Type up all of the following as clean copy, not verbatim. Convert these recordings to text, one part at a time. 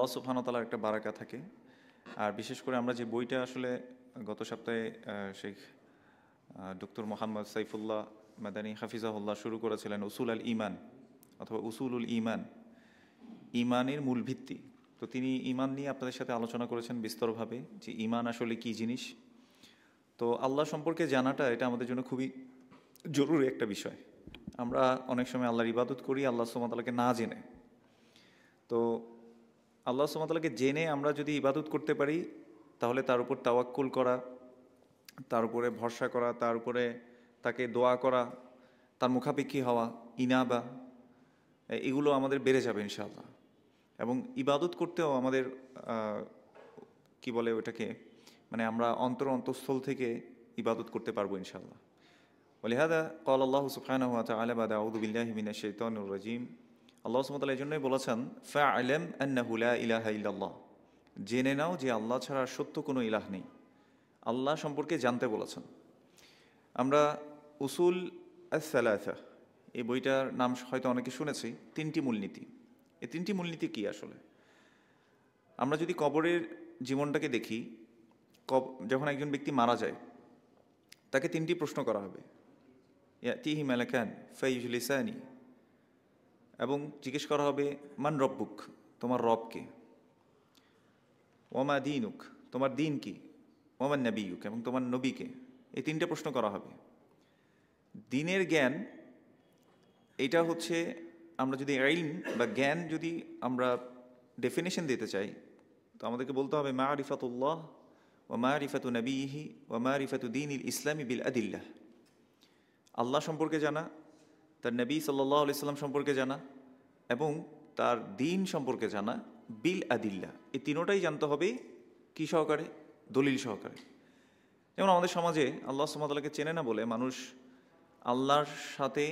আল্লাহ সুবহানাহু ওয়া তাআলার একটা বারাকা থাকে। আর বিশেষ করে আমরা যে বইটা আসলে গত সপ্তাহে শেখ ডক্টর মোহাম্মদ সাইফুল্লাহ মাদানী হাফিজাহুল্লাহ শুরু করেছিলেন, উসুল আল ইমান অথবা উসুলুল ইমান, ইমানের মূল ভিত্তি। তো তিনি ইমান নিয়ে আপনাদের সাথে আলোচনা করেছেন বিস্তরভাবে, যে ইমান আসলে কী জিনিস। তো আল্লাহ সম্পর্কে জানাটা এটা আমাদের জন্য খুবই জরুরি একটা বিষয়। আমরা অনেক সময় আল্লাহর ইবাদত করি আল্লাহ সুবহানাহু ওয়া তাআলাকে না জেনে। তো আল্লাহ সুবহানাহু ওয়া তাআলাকে জেনে আমরা যদি ইবাদত করতে পারি, তাহলে তার উপর তাওয়াক্কুল করা, তার উপরে ভরসা করা, তার উপরে তাকে দোয়া করা, তার মুখাপেক্ষী হওয়া, ইনাবা, এগুলো আমাদের বেড়ে যাবে ইনশাআল্লাহ। এবং ইবাদত করতেও আমাদের কি বলে ওটাকে, মানে আমরা অন্তঃস্থল থেকে ইবাদত করতে পারবো ইনশাআল্লাহ। ওয়ালিহাদা ক্বাল আল্লাহু সুবহানাহু ওয়া তাআলা বাদা আউযু বিল্লাহি মিনাশ শাইতানির রাজীম। আল্লাহ সুবহানাহু ওয়া তাআলা এজন্যই বলেছেন ফা'লাম আন্নাহু লা ইলাহা ইল্লাল্লাহ, জেনে নাও যে আল্লাহ ছাড়া সত্য কোনো ইলাহ নেই। আল্লাহ সম্পর্কে জানতে বলেছেন। আমরা উসুল আস-সালাসা এই বইটার নাম হয়তো অনেকে শুনেছি, তিনটি মূলনীতি। এই তিনটি মূলনীতি কি আসলে? আমরা যদি কবরের জীবনটাকে দেখি, যখন একজন ব্যক্তি মারা যায় তাকে তিনটি প্রশ্ন করা হবে। ইয়াতিহি মালাকান ফায়ুজলিসানি, এবং জিজ্ঞেস করা হবে মান রব্বুক, তোমার রবকে, ওমা দীনুক, তোমার দিন কি, ওমান নবিয়ুক, এবং তোমার নবীকে। এই তিনটে প্রশ্ন করা হবে। দিনের জ্ঞান এটা হচ্ছে, আমরা যদি ইলম বা জ্ঞান যদি আমরা ডেফিনেশন দিতে চাই, তো আমাদেরকে বলতে হবে মারিফাতুল্লাহ ওয়া মারিফাতু নবীহি ওয়া মারিফাতু দীনিল ইসলামি বিল আদিল্লাহ। আল্লাহ সম্পর্কে জানা, তার নবী সাল্লাল্লাহু আলাইহি সাল্লাম সম্পর্কে জানা, এবং তার দিন সম্পর্কে জানা বিল আদিল্লাহ। এই তিনোটাই জানতে হবে কি সহকারে? দলিল সহকারে। যেমন আমাদের সমাজে আল্লাহ সুবহানাহু ওয়া তাআলাকে চেনে না বলে মানুষ আল্লাহর সাথে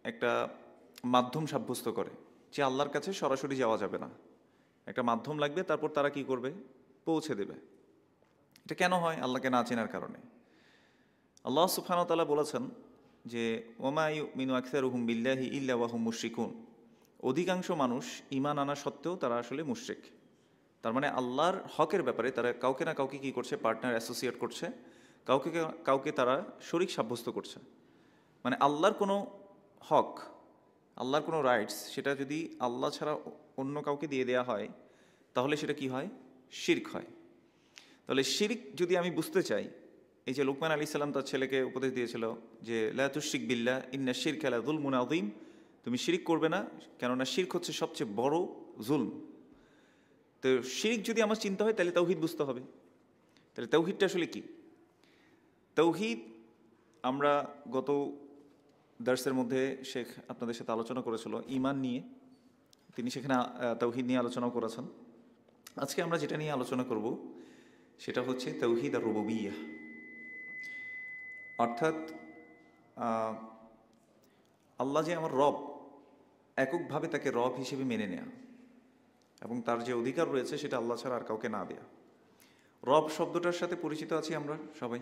একটা মাধ্যম সাব্যস্ত করে, যে আল্লাহর কাছে সরাসরি যাওয়া যাবে না, একটা মাধ্যম লাগবে, তারপর তারা কি করবে? পৌঁছে দেবে। এটা কেন হয়? আল্লাহকে না চেনার কারণে। আল্লাহ সুবহানাহু ওয়া তাআলা বলেছেন যে ওমা ইউমিনু আকসারুহুম বিল্লাহি ইল্লা ওয়া হুম মুশরিকুন, অধিকাংশ মানুষ ঈমান আনা সত্ত্বেও তারা আসলে মুশরিক। তার মানে আল্লাহর হকের ব্যাপারে তারা কাউকে না কাউকে কি করছে? পার্টনার, অ্যাসোসিয়েট করছে, কাউকে কাউকে তারা শরীক সাব্যস্ত করছে। মানে আল্লাহর কোনো হক, আল্লাহর কোনো রাইটস, সেটা যদি আল্লাহ ছাড়া অন্য কাউকে দিয়ে দেওয়া হয়, তাহলে সেটা কি হয়? শিরক হয়। তাহলে শিরক যদি আমি বুঝতে চাই, এই যে লুকমান আলাইহিস সালাম তার ছেলেকে উপদেশ দিয়েছিল যে লা তুশরিক বিল্লাহ ইন্না শিরকা লা যুলমুন আযীম, তুমি শিরক করবে না, কেননা শিরক হচ্ছে সবচেয়ে বড় জুলম। তো শিরক যদি আমার চিন্তা হয়, তাহলে তাওহীদ বুঝতে হবে। তাহলে তাওহীদটা আসলে কি? তাওহীদ আমরা গত দার্সের মধ্যে শেখ আপনাদের সাথে আলোচনা করেছিল ঈমান নিয়ে, তিনি সেখানে তাওহীদ নিয়ে আলোচনাও করেছেন। আজকে আমরা যেটা নিয়ে আলোচনা করব সেটা হচ্ছে তাওহীদ আর রুবুবিয়্যাহ, অর্থাৎ আল্লাহ যে আমার রব, এককভাবে তাকে রব হিসেবে মেনে নেয়া, এবং তার যে অধিকার রয়েছে সেটা আল্লাহ ছাড়া আর কাউকে না দেয়া। রব শব্দটার সাথে পরিচিত আছি আমরা সবাই।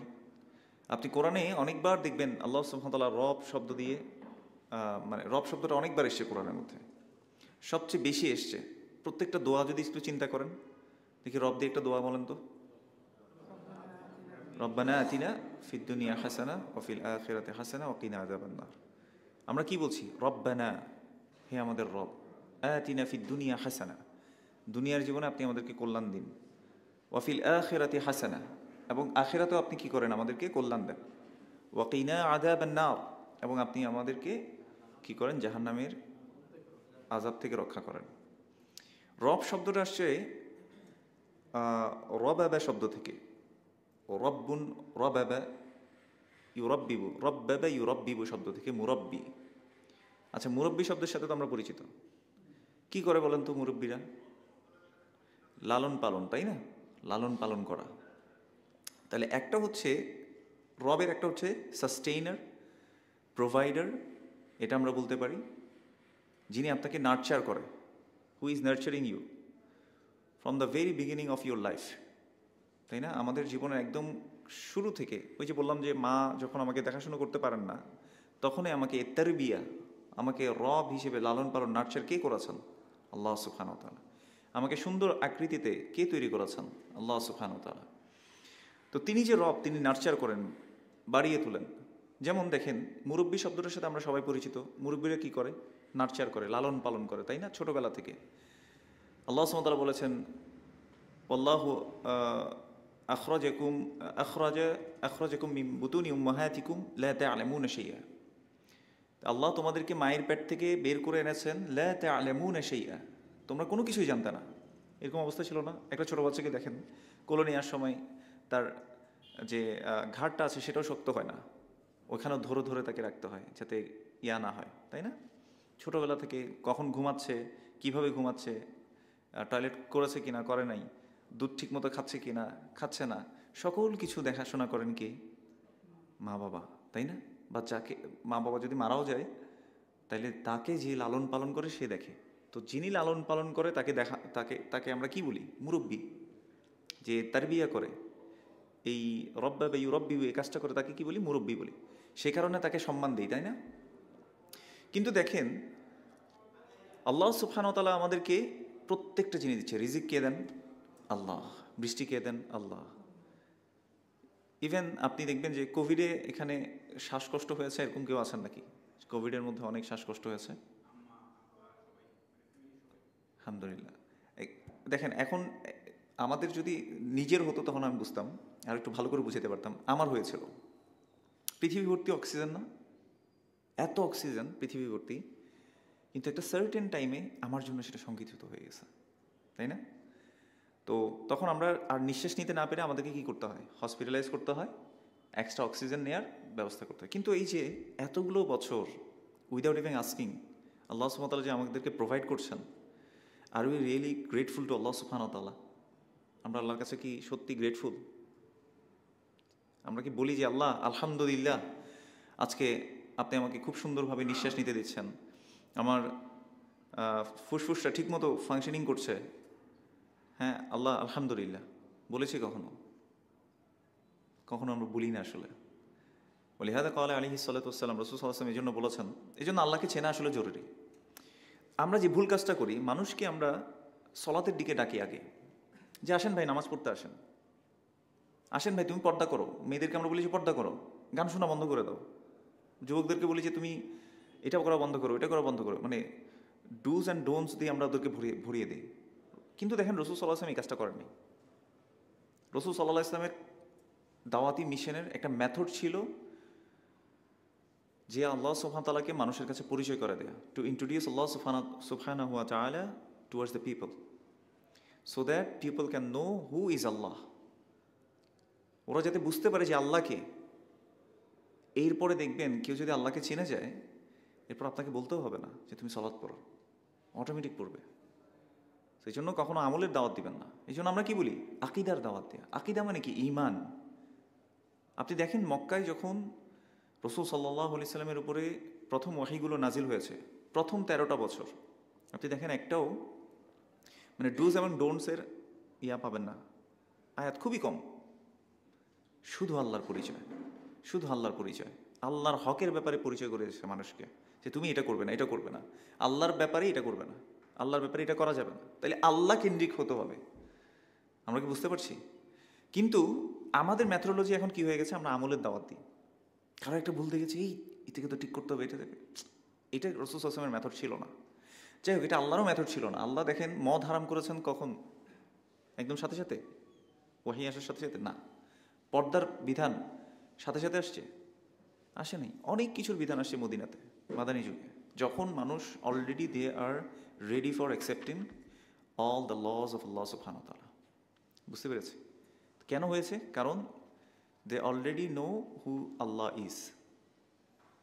আপনি কোরআনে অনেকবার দেখবেন আল্লাহ সুবহানাহু ওয়া তাআলা রব শব্দ দিয়ে, মানে রব শব্দটা অনেকবার এসছে কোরআনের মধ্যে, সবচেয়ে বেশি এসছে। প্রত্যেকটা দোয়া যদি একটু চিন্তা করেন, দেখি রব দিয়ে একটা দোয়া বলেন তো। রব্বানা আতিনা ফিদ দুনিয়া হাসানা ওয়া ফিল আখিরাতি হাসানা ওয়া কিনা আযাবান নার। আমরা কি বলছি? রব্বানা, হে আমাদের রব, আতিনা ফিদ দুনিয়া হাসানা, দুনিয়ার জীবনে আপনি আমাদেরকে কল্যাণ দিন, ওয়া ফিল আখিরাতি হাসানা, এবং আখিরাতেও আপনি কি করেন? আমাদেরকে কল্যাণ দেন, ওয়া কিনা আযাবান নার, এবং আপনি আমাদেরকে কি করেন? জাহান্নামের আযাব থেকে রক্ষা করেন। রব শব্দটা আসছে রবাবা শব্দ থেকে, রব্বুন রবাবা ইউরব্বিবু, রব্বাবা ইউরব্বিবু শব্দ থেকে মুরব্বি। আচ্ছা, মুরব্বি শব্দের সাথে তো আমরা পরিচিত। কি করে বলেন তো মুরব্বিরা? লালন পালন, তাই না? লালন পালন করা। তাহলে একটা হচ্ছে রবের, একটা হচ্ছে সাস্টেইনার, প্রোভাইডার, এটা আমরা বলতে পারি, যিনি আপনাকে নার্চার করে, who is nurturing you from the very beginning of your life, তাই না? আমাদের জীবনের একদম শুরু থেকে, ওই যে বললাম যে মা যখন আমাকে দেখাশোনা করতে পারেন না, তখনই আমাকে তারবিয়া, আমাকে রব হিসেবে লালন পালন, নার্চার কে করেছেন? আল্লাহ সুবহানাহু ওয়া তাআলা। আমাকে সুন্দর আকৃতিতে কে তৈরি করেছেন? আল্লাহ সুবহানাহু ওয়া তাআলা। তো তিনি যে রব, তিনি নার্চার করেন, বাড়িয়ে তোলেন। যেমন দেখেন, মুরব্বী শব্দটার সাথে আমরা সবাই পরিচিত। মুরব্বীরা কি করে? নার্চার করে, লালন পালন করে, তাই না? ছোটবেলা থেকে আল্লাহ সুবহানাহু ওয়া তাআলা বলেছেন, আল্লাহু আখরাজাকুম মিন বুতুনি উম্মাহাতিকুম লা তা'লামুনা শাইআ। আল্লাহ তোমাদেরকে মায়ের পেট থেকে বের করে এনেছেন, লা তা'লামুনা শাইআ, তোমরা কোনো কিছুই জানতে না। এরকম অবস্থা ছিল না? একটা ছোট বাচ্চাকে দেখেন, কোলে নেওয়ার সময় তার যে ঘাড়টা আছে সেটাও শক্ত হয় না, ওখানেও ধরে ধরে তাকে রাখতে হয় যাতে ইয়া না হয়, তাই না? ছোটবেলা থেকে কখন ঘুমাচ্ছে, কিভাবে ঘুমাচ্ছে, টয়লেট করেছে কিনা, করে নাই, দুধ ঠিক মতো খাচ্ছে কিনা, খাচ্ছে না, সকল কিছু দেখাশোনা করেন কে? মা বাবা, তাই না? বাচ্চাকে মা বাবা যদি মারাও যায়, তাইলে তাকে যে লালন পালন করে সে দেখে। তো যিনি লালন পালন করে তাকে তাকে আমরা কি বলি? মুরব্বী। যে তারবিয়া করে, এই রব্বা বা ইউরব্বি, এই কাজটা করে, তাকে কি বলি? মুরব্বী বলি। সে কারণে তাকে সম্মান দেই, তাই না? কিন্তু দেখেন, আল্লাহ সুবহানাহু ওয়া তাআলা আমাদেরকে প্রত্যেকটা জিনিস দিচ্ছে। রিজিক কে দেন? আল্লাহ। বৃষ্টি কে দেন? আল্লাহ। ইভেন আপনি দেখবেন যে কোভিডে এখানে শ্বাসকষ্ট হয়েছে, এরকম কেউ আছেন নাকি? কোভিডের মধ্যে অনেক শ্বাসকষ্ট হয়েছে? আলহামদুলিল্লাহ। দেখেন, এখন আমাদের যদি নিজের হতো তখন আমি বুঝতাম, আর একটু ভালো করে বুঝাতে পারতাম। আমার হয়েছিল। পৃথিবী ভর্তি অক্সিজেন না? এত অক্সিজেন পৃথিবী ভর্তি, কিন্তু একটা সার্টেন টাইমে আমার জন্য সেটা সংকুচিত হয়ে গেছে, তাই না? তো তখন আমরা আর নিঃশ্বাস নিতে না পেরে আমাদেরকে কী করতে হয়? হসপিটালাইজ করতে হয়, এক্সট্রা অক্সিজেন নেওয়ার ব্যবস্থা করতে হয়। কিন্তু এই যে এতগুলো বছর উইদাউট ইভিং আস্কিং আল্লাহ সুবহানাহু ওয়া তাআলা যে আমাদেরকে প্রোভাইড করছেন, আর উই রিয়েলি গ্রেটফুল টু আল্লাহ সুবহানাহু ওয়া তাআলা? আমরা আল্লাহর কাছে কি সত্যি গ্রেটফুল? আমরা কি বলি যে আল্লাহ আলহামদুলিল্লাহ, আজকে আপনি আমাকে খুব সুন্দরভাবে নিঃশ্বাস নিতে দিচ্ছেন, আমার ফুসফুসটা ঠিকমতো ফাংশনিং করছে, হ্যাঁ আল্লাহ আলহামদুলিল্লাহ বলেছি কখনো? কখনো আমরা বলি না আসলে। ওলিহাদা ক্বালা আলাইহিস সালাতু ওয়াসসালাম, রাসূল সাল্লাল্লাহু আলাইহি ওয়াসাল্লাম এই জন্য বলেছেন, এই জন্য আল্লাহকে চেনা আসলে জরুরি। আমরা যে ভুল কাজটা করি, মানুষকে আমরা সলাতের দিকে ডাকি আগে, যে আসেন ভাই নামাজ পড়তে আসেন, আসেন ভাই তুমি পর্দা করো। মেয়েদেরকে আমরা বলি যে পর্দা করো, গান শোনা বন্ধ করে দাও। যুবকদেরকে বলি যে তুমি এটা করা বন্ধ করো, এটা করা বন্ধ করো। মানে ডুজ অ্যান্ড ডোন্টস দিয়ে আমরা ওদেরকে ভরিয়ে দিই। কিন্তু দেখেন, রাসূল সাল্লাল্লাহু আলাইহি ওয়াসাল্লাম এই কাজটা করেননি। রাসূল সাল্লাল্লাহু আলাইহি ওয়াসাল্লামের দাওয়াতি মিশনের একটা মেথড ছিল যে আল্লাহ সুবহানাহু ওয়া তাআলাকে মানুষের কাছে পরিচয় করে দেয়া, টু ইন্ট্রোডিউস আল্লাহ সুবহানাহু ওয়া তাআলা towards the people, so that people can know who is Allah. ওরা যাতে বুঝতে পারে যে আল্লাহকে। এরপরে দেখবেন কেউ যদি আল্লাহকে চিনে যায়, এরপর আপনাকে বলতেও হবে না যে তুমি সালাত পড়ো, অটোমেটিক পড়বে। সেই জন্য কখনো আমলের দাওয়াত দিবেন না। এই জন্য আমরা কি বলি? আকিদার দাওয়াত দেয়া। আকিদা মানে কি? ঈমান। আপনি দেখেন, মক্কায় যখন রাসূল সাল্লাল্লাহু আলাইহি সাল্লামের উপরে প্রথম ওয়াহীগুলো নাজিল হয়েছে, প্রথম 13টা বছর, আপনি দেখেন একটাও মানে ডুজ এবং ডোন্টসের পাবেন না, আয়াত খুবই কম। শুধু আল্লাহর পরিচয়, শুধু আল্লাহর পরিচয়। আল্লাহর হকের ব্যাপারে পরিচয় করে দিয়েছে মানুষকে, যে তুমি এটা করবে না, এটা করবে না, আল্লাহর ব্যাপারে এটা করবে না, আল্লাহর ব্যাপারে এটা করা যাবে না। তাইলে আল্লাহ কেন্দ্রিক হতে হবে। আমরা কি বুঝতে পারছি? কিন্তু আমাদের ম্যাথোডোলজি এখন কি হয়ে গেছে? আমরা আমলের দাওয়াত দিই। কারো একটা ভুল দেখেছি, এই থেকে তো ঠিক করতে হবে, এটা থেকে। এটা রাসূল সাল্লাল্লাহু আলাইহি ওয়াসাল্লামের মেথড ছিল না। যাই হোক, এটা আল্লাহরও মেথড ছিল না। আল্লাহ দেখেন মদ হারাম করেছেন কখন? একদম সাথে সাথে, ওয়াহী আসার সাথে সাথে না। পর্দার বিধান সাথে সাথে আসে নাই। অনেক কিছুর বিধান আসছে মদিনাতে, মাদানী যুগে, যখন মানুষ already they are ready for accepting all the laws of Allah সুবহানাহু ওয়া তাআলা। বুঝতে পেরেছি? কেন হয়েছে? কারণ they already know who Allah is.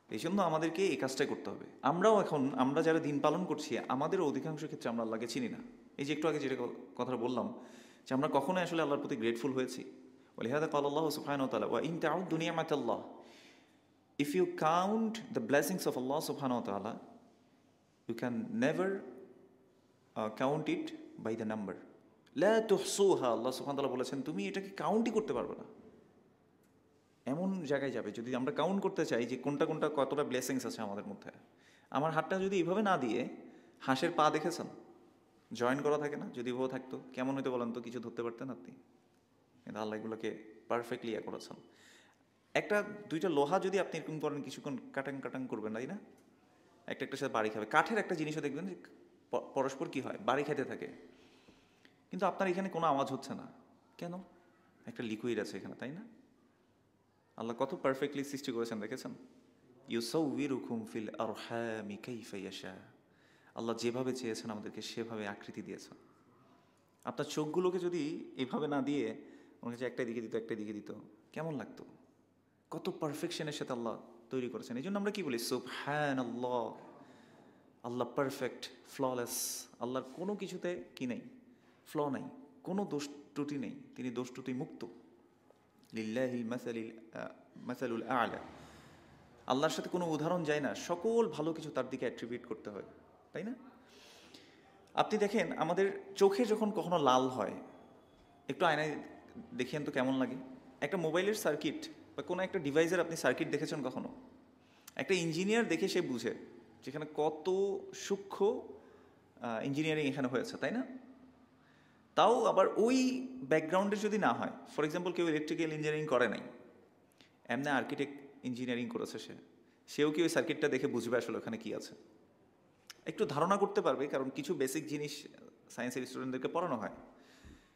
এই জন্য আমাদেরকে এই কাজটাই করতে হবে। আমরাও এখন, আমরা যারা দিন পালন করছি, আমাদের অধিকাংশ ক্ষেত্রে আমরা আল্লাহকে চিনি না। এই যে একটু আগে যেটা কথা বললাম, যে আমরা কখনোই আসলে আল্লাহর প্রতি গ্রেটফুল হয়েছি। ওয়ালিহাদা ক্বালা আল্লাহু সুবহানাহু ওয়া তাআলা, ওয়া in তাউদ্দু নি'মাতাল্লাহ, if you count the blessings of Allah subhanahu wa ta'ala, you can never count it by the number. লা তুহসুহা, আল্লাহ সুবহানাহু ওয়া তাআলা বলেছেন তুমি এটাকে কাউন্টই করতে পারবে না। এমন জায়গায় যাবে যদি আমরা কাউন্ট করতে চাই যে কোনটা কোনটা কতটা ব্লেসিংস আছে আমাদের মধ্যে। আমার হাতটা যদি এইভাবে না দিয়ে হাঁসের পা দেখেছেন, জয়েন করা থাকে না, যদি ও থাকতো কেমন হইতে বলেন তো, কিছু ধরতে পারতেন আপনি? কিন্তু আল্লাহ এগুলোকে পারফেক্টলি করেছেন। একটা দুইটা লোহা যদি আপনি এরকম করেন, কিছুক্ষণ কাটাং কাটাং করবেন, তাই না? একটা একটার সাথে বাড়ি খাবে। কাঠের একটা জিনিসও দেখবেন যে পরস্পর কি হয়, বাড়ি খেতে থাকে, কিন্তু আপনার এখানে কোনো আওয়াজ হচ্ছে না কেন? একটা লিকুইড আছে এখানে, তাই না? আল্লাহ কত পারফেক্টলি সৃষ্টি করেছেন দেখেছেন? ইউসাউবিরুকুম ফিল আরহামি কাইফা ইয়াশা। আল্লাহ যেভাবে চেয়েছেন আমাদেরকে সেভাবে আকৃতি দিয়েছেন। আপনার চোখগুলোকে যদি এভাবে না দিয়ে মনে হচ্ছে একটা দিকে দিত একটা দিকে দিত, কেমন লাগতো? কত পারফেকশনের সাথে আল্লাহ তৈরি করেছেন। এই জন্য আমরা কি বলি? সুবহানাল্লাহ, আল্লাহ পারফেক্ট, ফ্ললেস। আল্লাহর কোনো কিছুতে কি নেই, ফ্ল নাই, কোনো দোষ ত্রুটি নেই, তিনি দোষ ত্রুটি মুক্ত। লিল্লাহিল মাসালুল আ'লা। আল্লাহর সাথে কোনো উদাহরণ যায় না, সকল ভালো কিছু তার দিকে অ্যাট্রিবিউট করতে হয়, তাই না? আপনি দেখেন আমাদের চোখে যখন কখনো লাল হয়, একটু আয়নায় দেখেন তো কেমন লাগে? একটা মোবাইলের সার্কিট বা কোনো একটা ডিভাইসের আপনি সার্কিট দেখেছেন কখনো? একটা ইঞ্জিনিয়ার দেখে সে বুঝে যেখানে কত সূক্ষ্ম ইঞ্জিনিয়ারিং এখানে হয়েছে, তাই না? তাও আবার ওই ব্যাকগ্রাউন্ডে যদি না হয়, ফর এক্সাম্পল কেউ ইলেকট্রিক্যাল ইঞ্জিনিয়ারিং করে নাই, এমনি আর্কিটেক্ট ইঞ্জিনিয়ারিং করেছে, সেও কি ওই সার্কিটটা দেখে বুঝবে আসলে ওখানে কি আছে? একটু ধারণা করতে পারবে, কারণ কিছু বেসিক জিনিস সায়েন্সের স্টুডেন্টদেরকে পড়ানো হয়,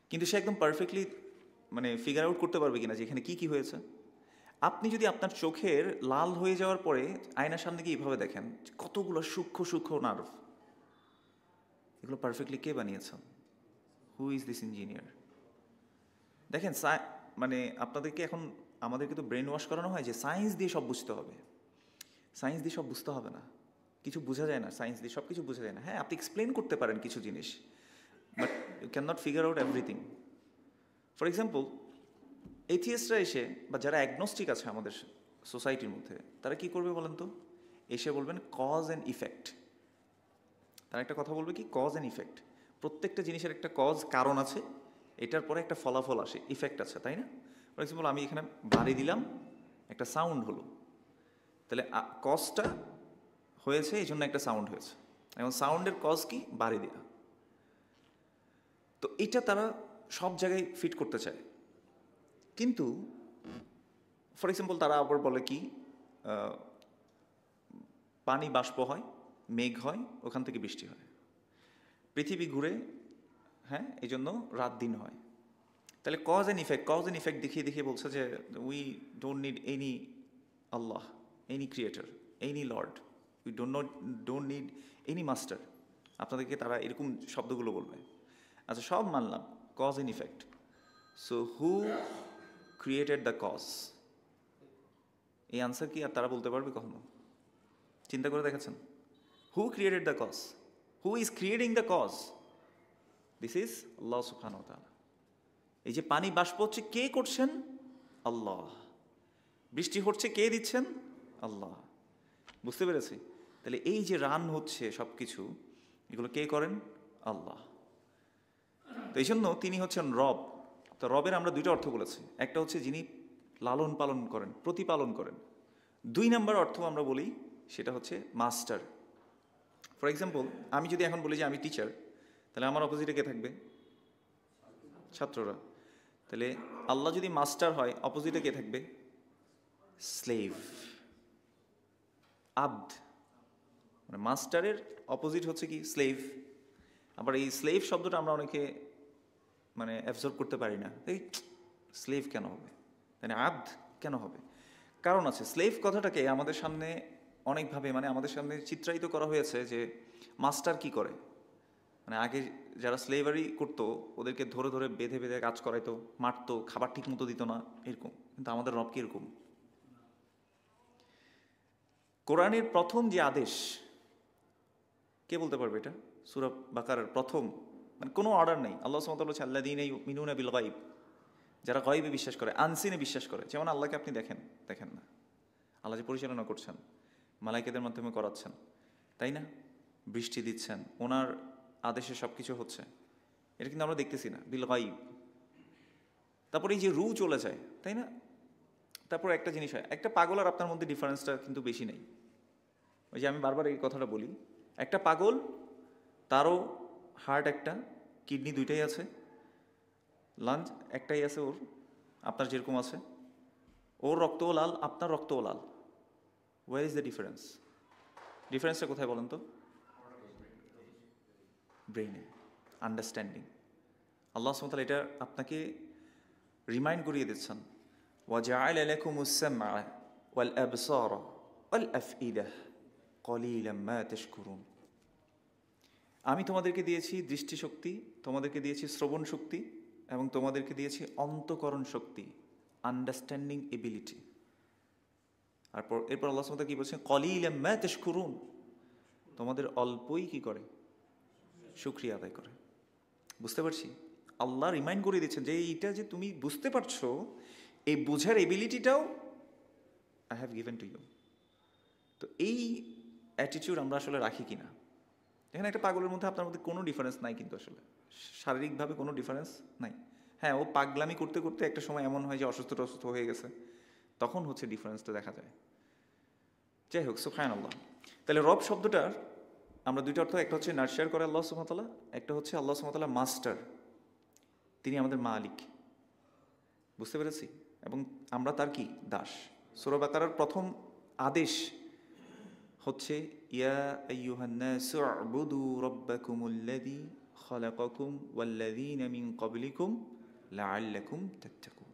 কিন্তু সে একদম পারফেক্টলি মানে ফিগার আউট করতে পারবে কিনা যে এখানে কী কী হয়েছে। আপনি যদি আপনার চোখের লাল হয়ে যাওয়ার পরে আয়নার সামনে গিয়ে এইভাবে দেখেন কতগুলো সূক্ষ্ম সূক্ষ্ম নার্ভ, এগুলো পারফেক্টলি কে বানিয়েছেন? Who is this engineer? দেখেন মানে আপনাদেরকে এখন আমাদেরকে তো ব্রেন ওয়াশ করানো হয় যে সায়েন্স দিয়ে সব বুঝতে হবে। সায়েন্স দিয়ে সব বুঝতে হবে না, কিছু বোঝা যায় না, সায়েন্স দিয়ে সব কিছু বোঝা যায় না। হ্যাঁ, আপনি এক্সপ্লেন করতে পারেন কিছু জিনিস, but you can not figure out everything. For example, এথিয়েস্টরা এসে বা যারা অ্যাগনস্টিক আছে আমাদের সোসাইটির মধ্যে, তারা কি করবে বলেন তো? এসে বলবেন কজ অ্যান্ড ইফেক্ট। তারা একটা কথা বলবে কি, কজ অ্যান্ড ইফেক্ট। প্রত্যেকটা জিনিসের একটা কজ, কারণ আছে, এটার পরে একটা ফলাফল আসে, ইফেক্ট আছে, তাই না? ফর এক্সাম্পল, আমি এখানে বাড়ি দিলাম, একটা সাউন্ড হলো, তাহলে কজটা হয়েছে এই জন্য একটা সাউন্ড হয়েছে। এখন সাউন্ডের কজ কি? বাড়ি দেওয়া। তো এটা তারা সব জায়গায় ফিট করতে চায়, কিন্তু ফর এক্সাম্পল তারা আবার বলে কি, পানি বাষ্প হয়, মেঘ হয়, ওখান থেকে বৃষ্টি হয়, পৃথিবী ঘুরে, হ্যাঁ, এই জন্য রাত দিন হয়। তাহলে cause and effect, cause and effect দেখিয়ে দেখিয়ে বলছে যে we don't need any Allah, any creator, any lord, we don't need any master. আপনাদেরকে তারা এরকম শব্দগুলো বলবে। আচ্ছা, সব মানলাম, cause and effect. So who created the cause? এই আনসার কি আর তারা বলতে পারবে কখনো? চিন্তা করে দেখেছেন? Who created the cause? Who is creating the cause? This is Allah সুবহানাহু ওয়া তাআলা। এই যে পানি বাষ্প হচ্ছে, কে করছেন? আল্লাহ। বৃষ্টি হচ্ছে, কে দিচ্ছেন? আল্লাহ। বুঝতে পেরেছি? তাহলে এই যে রান হচ্ছে সব কিছু, এগুলো কে করেন? আল্লাহ। তো এই জন্য তিনি হচ্ছেন রব। তো রবের আমরা দুইটা অর্থ বলেছি, একটা হচ্ছে যিনি লালন পালন করেন, প্রতিপালন করেন। 2 নম্বর অর্থ আমরা বলি সেটা হচ্ছে মাস্টার। ফর এক্সাম্পল, আমি যদি এখন বলি যে আমি টিচার, তাহলে আমার অপোজিটে কে থাকবে? ছাত্ররা। তাহলে আল্লাহ যদি মাস্টার হয়, অপোজিটে কে থাকবে? স্লেভ, আব্দ। মানে মাস্টারের অপোজিট হচ্ছে কি? স্লেভ। আবার এই স্লেভ শব্দটা আমরা অনেকে মানে অ্যাবজর্ব করতে পারি না, এই স্লেভ কেন হবে, তাই না? আব্দ কেন হবে? কারণ আছে। স্লেভ কথাটাকে আমাদের সামনে অনেকভাবে মানে আমাদের সামনে চিত্রায়িত করা হয়েছে যে মাস্টার কি করে, মানে আগে যারা স্লেভারি করতো ওদেরকে ধরে ধরে বেঁধে বেঁধে কাজ করাইতো, মারতো, খাবার ঠিক মতো দিত না, এরকম। কিন্তু আমাদের রব কি এরকম? কোরআনের প্রথম যে আদেশ, কে বলতে পারবে এটা? সূরা বাকারার প্রথম, মানে কোনো অর্ডার নেই। আল্লাহ সুবহানাহু ওয়া তাআলা বলছেন আল্লাযীনা ইউমিনুনা বিল গায়ব, যারা গায়বে বিশ্বাস করে, আনসিনে বিশ্বাস করে। যেমন আল্লাহকে আপনি দেখেন না, আল্লাহ যে পরিচালনা করছেন, মালাইকাদের মাধ্যমে করাচ্ছেন, তাই না? বৃষ্টি দিচ্ছেন, ওনার আদেশে সব কিছু হচ্ছে, এটা কিন্তু আমরা দেখতেছি না, বিল গায়ব। তারপরে এই যে রু চলে যায়, তাই না? তারপর একটা জিনিস হয়, একটা পাগল আর আপনার মধ্যে ডিফারেন্সটা কিন্তু বেশি নেই। ওই যে আমি বারবার এই কথাটা বলি, একটা পাগল, তারও হার্ট একটা, কিডনি দুইটাই আছে, লাঞ্চ একটাই আছে ওর, আপনার যেরকম আছে। ওর রক্তও লাল, আপনার রক্তও লাল। What is the difference? ডিফারেন্সটা কোথায় বলেন তো? ব্রেইনে, আন্ডারস্ট্যান্ডিং। আল্লাহ সুবহানাহু ওয়া তাআলা এটা আপনাকে রিমাইন্ড করিয়ে দিচ্ছেন, ওয়াজআলা লাকুমুস সামআ ওয়াল আবসারা ওয়াল আফইদাহ কলিলাম মা তাশকুরুন। আমি তোমাদেরকে দিয়েছি দৃষ্টিশক্তি, তোমাদেরকে দিয়েছি শ্রবণ শক্তি, এবং তোমাদেরকে দিয়েছি অন্তঃকরণ শক্তি, আন্ডারস্ট্যান্ডিং এবিলিটি। এরপর আল্লাহ সুবহানাহু ওয়া তাআলা কি বলছেন? কলিলাম মা তাশকুরুন, তোমাদের অল্পই কি করে? শুকরিয়া আদায় করে। বুঝতে পারছি? আল্লাহ রিমাইন্ড করে দিচ্ছেন যে এইটা যে তুমি বুঝতে পারছো, এই বোঝার এবিলিটিটাও I have given to you. তো এই অ্যাটিটিউড আমরা আসলে রাখি কিনা? এখানে একটা পাগলের মধ্যে আপনার মধ্যে কোনো ডিফারেন্স নাই, কিন্তু আসলে শারীরিকভাবে কোনো ডিফারেন্স নাই। হ্যাঁ, ও পাগলামি করতে করতে একটা সময় এমন হয় যে অসুস্থ টসুস্থ হয়ে গেছে, তখন হচ্ছে ডিফারেন্সটা দেখা যায়। যাই হোক, সুবহানাল্লাহ। তাহলে রব শব্দটার আমরা দুইটা অর্থ, একটা হচ্ছে নার্সার করে আল্লাহ সুবহানাহু ওয়া তাআলা, একটা হচ্ছে আল্লাহ সুবহানাহু ওয়া তাআলা মাস্টার, তিনি আমাদের মালিক। বুঝতে পেরেছি? এবং আমরা তার কি? দাস। সূরা বাকারার প্রথম আদেশ হচ্ছে ইয়া আইয়ুহান নাসু উবুদু রাব্বাকুমুল্লাযী খালাকাকুম ওয়াল্লাযীনা মিন ক্বাবলিকুম লাআল্লাকুম তাত্তাকুন।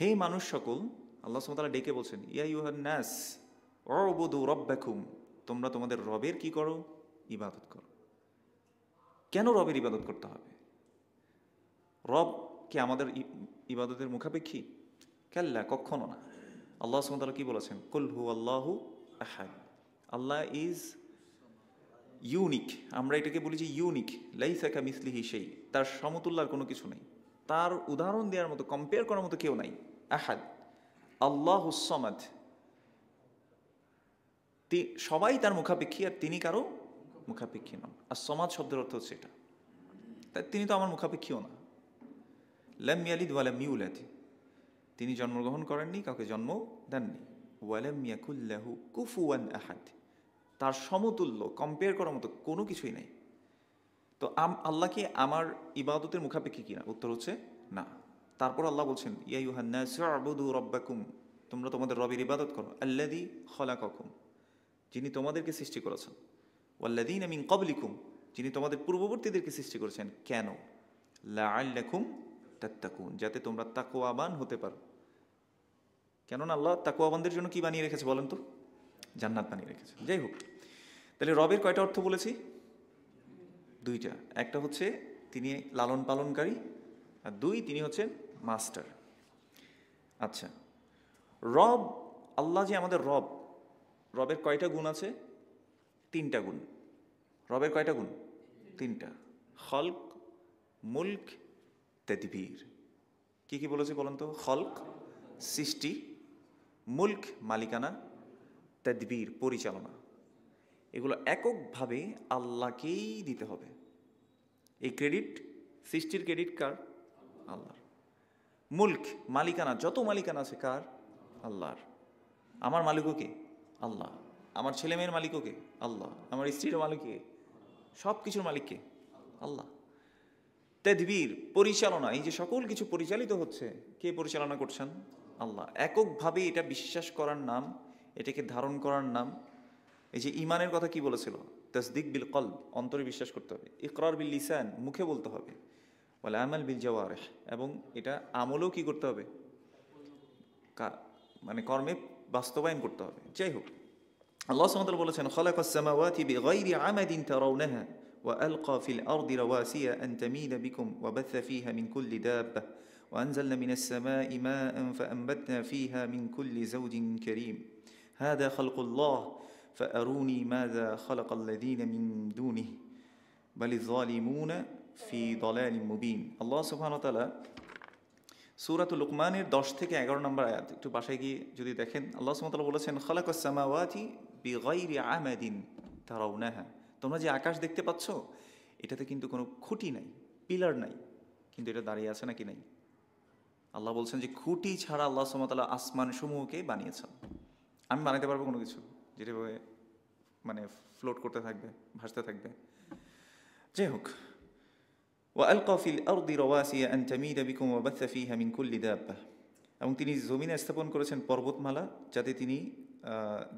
হে মানুষ সকল, আল্লাহ সুবহানাহু ওয়া তাআলা ডেকে বলছেন ইয়া আইয়ুহান নাস উবুদু রাব্বাকুম, তোমরা তোমাদের রবের কি করো? ইবাদত করো। কেন রবের ইবাদত করতে হবে? রব কি আমাদের ইবাদতের মুখাপেক্ষী? কাল্লা, কখনো না। আল্লাহ সুবহানাহু ওয়া তাআলা কি বলেছেন? কুল হুয়াল্লাহু আহাদ, আল্লাহ ইজ ইউনিক। আমরা এটাকে বলি যে ইউনিক, লাইসা কামিসলিহি শাই, তার সমতুল্য কোনো কিছু নেই, তার উদাহরণ দেওয়ার মতো, কম্পেয়ার করার মতো কেউ নাই। আহাদ, আল্লাহুস সামাদ, সবাই তার মুখাপেক্ষী, আর তিনি কারো মুখাপেক্ষী নন। আর সমাজ শব্দের অর্থ হচ্ছে এটা, তাই তিনি তো আমার মুখাপেক্ষীও না। লাম ইয়ালিদ ওয়া লাম ইউলাদ, তিনি জন্মগ্রহণ করেননি, কাউকে জন্ম দেননি। ওয়ালাম ইয়াকুল লাহু কুফুয়ান আহাদ, তার সমতুল্য, কম্পেয়ার করার মতো কোনো কিছুই নাই। তো আল্লাহ কি আমার ইবাদতের মুখাপেক্ষী কিনা? উত্তর হচ্ছে না। তারপর আল্লাহ বলছেন ইয়া আইয়ুহান নাসু উবুদু রাব্বাকুম, তোমরা তোমাদের রবের ইবাদত করো, আল্লাযী খালাকাকুম, যিনি তোমাদেরকে সৃষ্টি করেছেন, ওয়াল্লাযীনা মিন ক্বাবলিকুম, যিনি তোমাদের পূর্ববর্তীদেরকে সৃষ্টি করেছেন। কেন? লাআল্লাকুম তাত্তাকুন, যাতে তোমরা তাকওয়াবান হতে পারো। কেননা আল্লাহ তাকওয়াবানদের জন্য কি বানিয়ে রেখেছে বলেন তো? জান্নাত বানিয়ে রেখেছে। যাই হোক, তাহলে রবের কয়টা অর্থ বলেছি? দুইটা। একটা হচ্ছে তিনি লালন পালনকারী, আর দুই, তিনি হচ্ছেন মাস্টার। আচ্ছা, রব, আল্লাহ যে আমাদের রব, রবের কয়টা গুণ আছে? তিনটা গুণ। রবের কয়টা গুণ? তিনটা। খলক, মুলক, তাদবীর। কি কি বলেছে বলেন তো? খলক সৃষ্টি, মুলক মালিকানা, তাদবীর পরিচালনা। এগুলো এককভাবে আল্লাহকেই দিতে হবে। এই ক্রেডিট, সৃষ্টির ক্রেডিট কার? আল্লাহর। মুলক মালিকানা, যত মালিকানা আছে কার? আল্লাহর। আমার মালিকও কে? আল্লাহ। আমার ছেলে মেয়ের মালিকও কে? আল্লাহ। আমার স্ত্রীর মালিক কে? সব কিছুর মালিক কে? আল্লাহ। তাদবীর পরিচালনা, এই যে সকল কিছু পরিচালিত হচ্ছে, কে পরিচালনা করছেন? আল্লাহ। এককভাবে এটা বিশ্বাস করার নাম, এটাকে ধারণ করার নাম। এই যে ইমানের কথা কি বলেছিল? তাসদিক বিল কলব, অন্তরে বিশ্বাস করতে হবে। ইকরার বিল লিসান, মুখে বলতে হবে। ওয়াল আমাল বিল জাওয়ারিহ, এবং এটা আমলও কি করতে হবে? মানে কর্মে বাস্তবায়ন করতে হবে। যাই হোক, আল্লাহ সুবহানাহু ওয়া তাআলা বলেছেন খালাকাস সামাওয়াতি বিগাইরি আমাদিন তারাউনাহা ওয়া আলকা ফিল আরদি রাওয়াসিয়া আন তামিদা বিকুম ওয়া বাথা ফিহা মিন কুল্লি দাব্বাহ ওয়া আনজালনা মিনাস সামাই মাআন ফাআনবাতনা ফিহা মিন কুল্লি যাওজিন কারীম হাযা খালকুল্লাহ ফাআরুনি মাযা খালাকাল্লাযীনা মিন দুনিহি বালিয যালিমুনা ফি দালালিম মুবিন। আল্লাহ সুবহানাহু ওয়া তাআলা সূরাতুল লুকমানের 10 থেকে 11 নম্বর আয়াত, একটু বাসায় গিয়ে যদি দেখেন, আল্লাহ সুবহানাহু ওয়া তাআলা বলেছেন খালাকাস সামাওয়াতি বিগাইরি আমাদিন তারাউনাহা, তোমরা যে আকাশ দেখতে পাচ্ছ, এটাতে কিন্তু কোনো খুঁটি নাই, পিলার নাই, কিন্তু এটা দাঁড়িয়ে আছে নাকি নাই? আল্লাহ বলছেন যে খুঁটি ছাড়া আল্লাহ সুবহানাহু ওয়া তাআলা আসমান সমূহকে বানিয়েছেন। আমি বানাতে পারবো কোনো কিছু যেটা মানে ফ্লোট করতে থাকবে, ভাসতে থাকবে? যাই হোক, وألقى في الأرض رواسي أن تميد بكم وبث فيها من كل دابة, এবং তিনি জমিনে স্থাপন করেছেন পর্বতমালা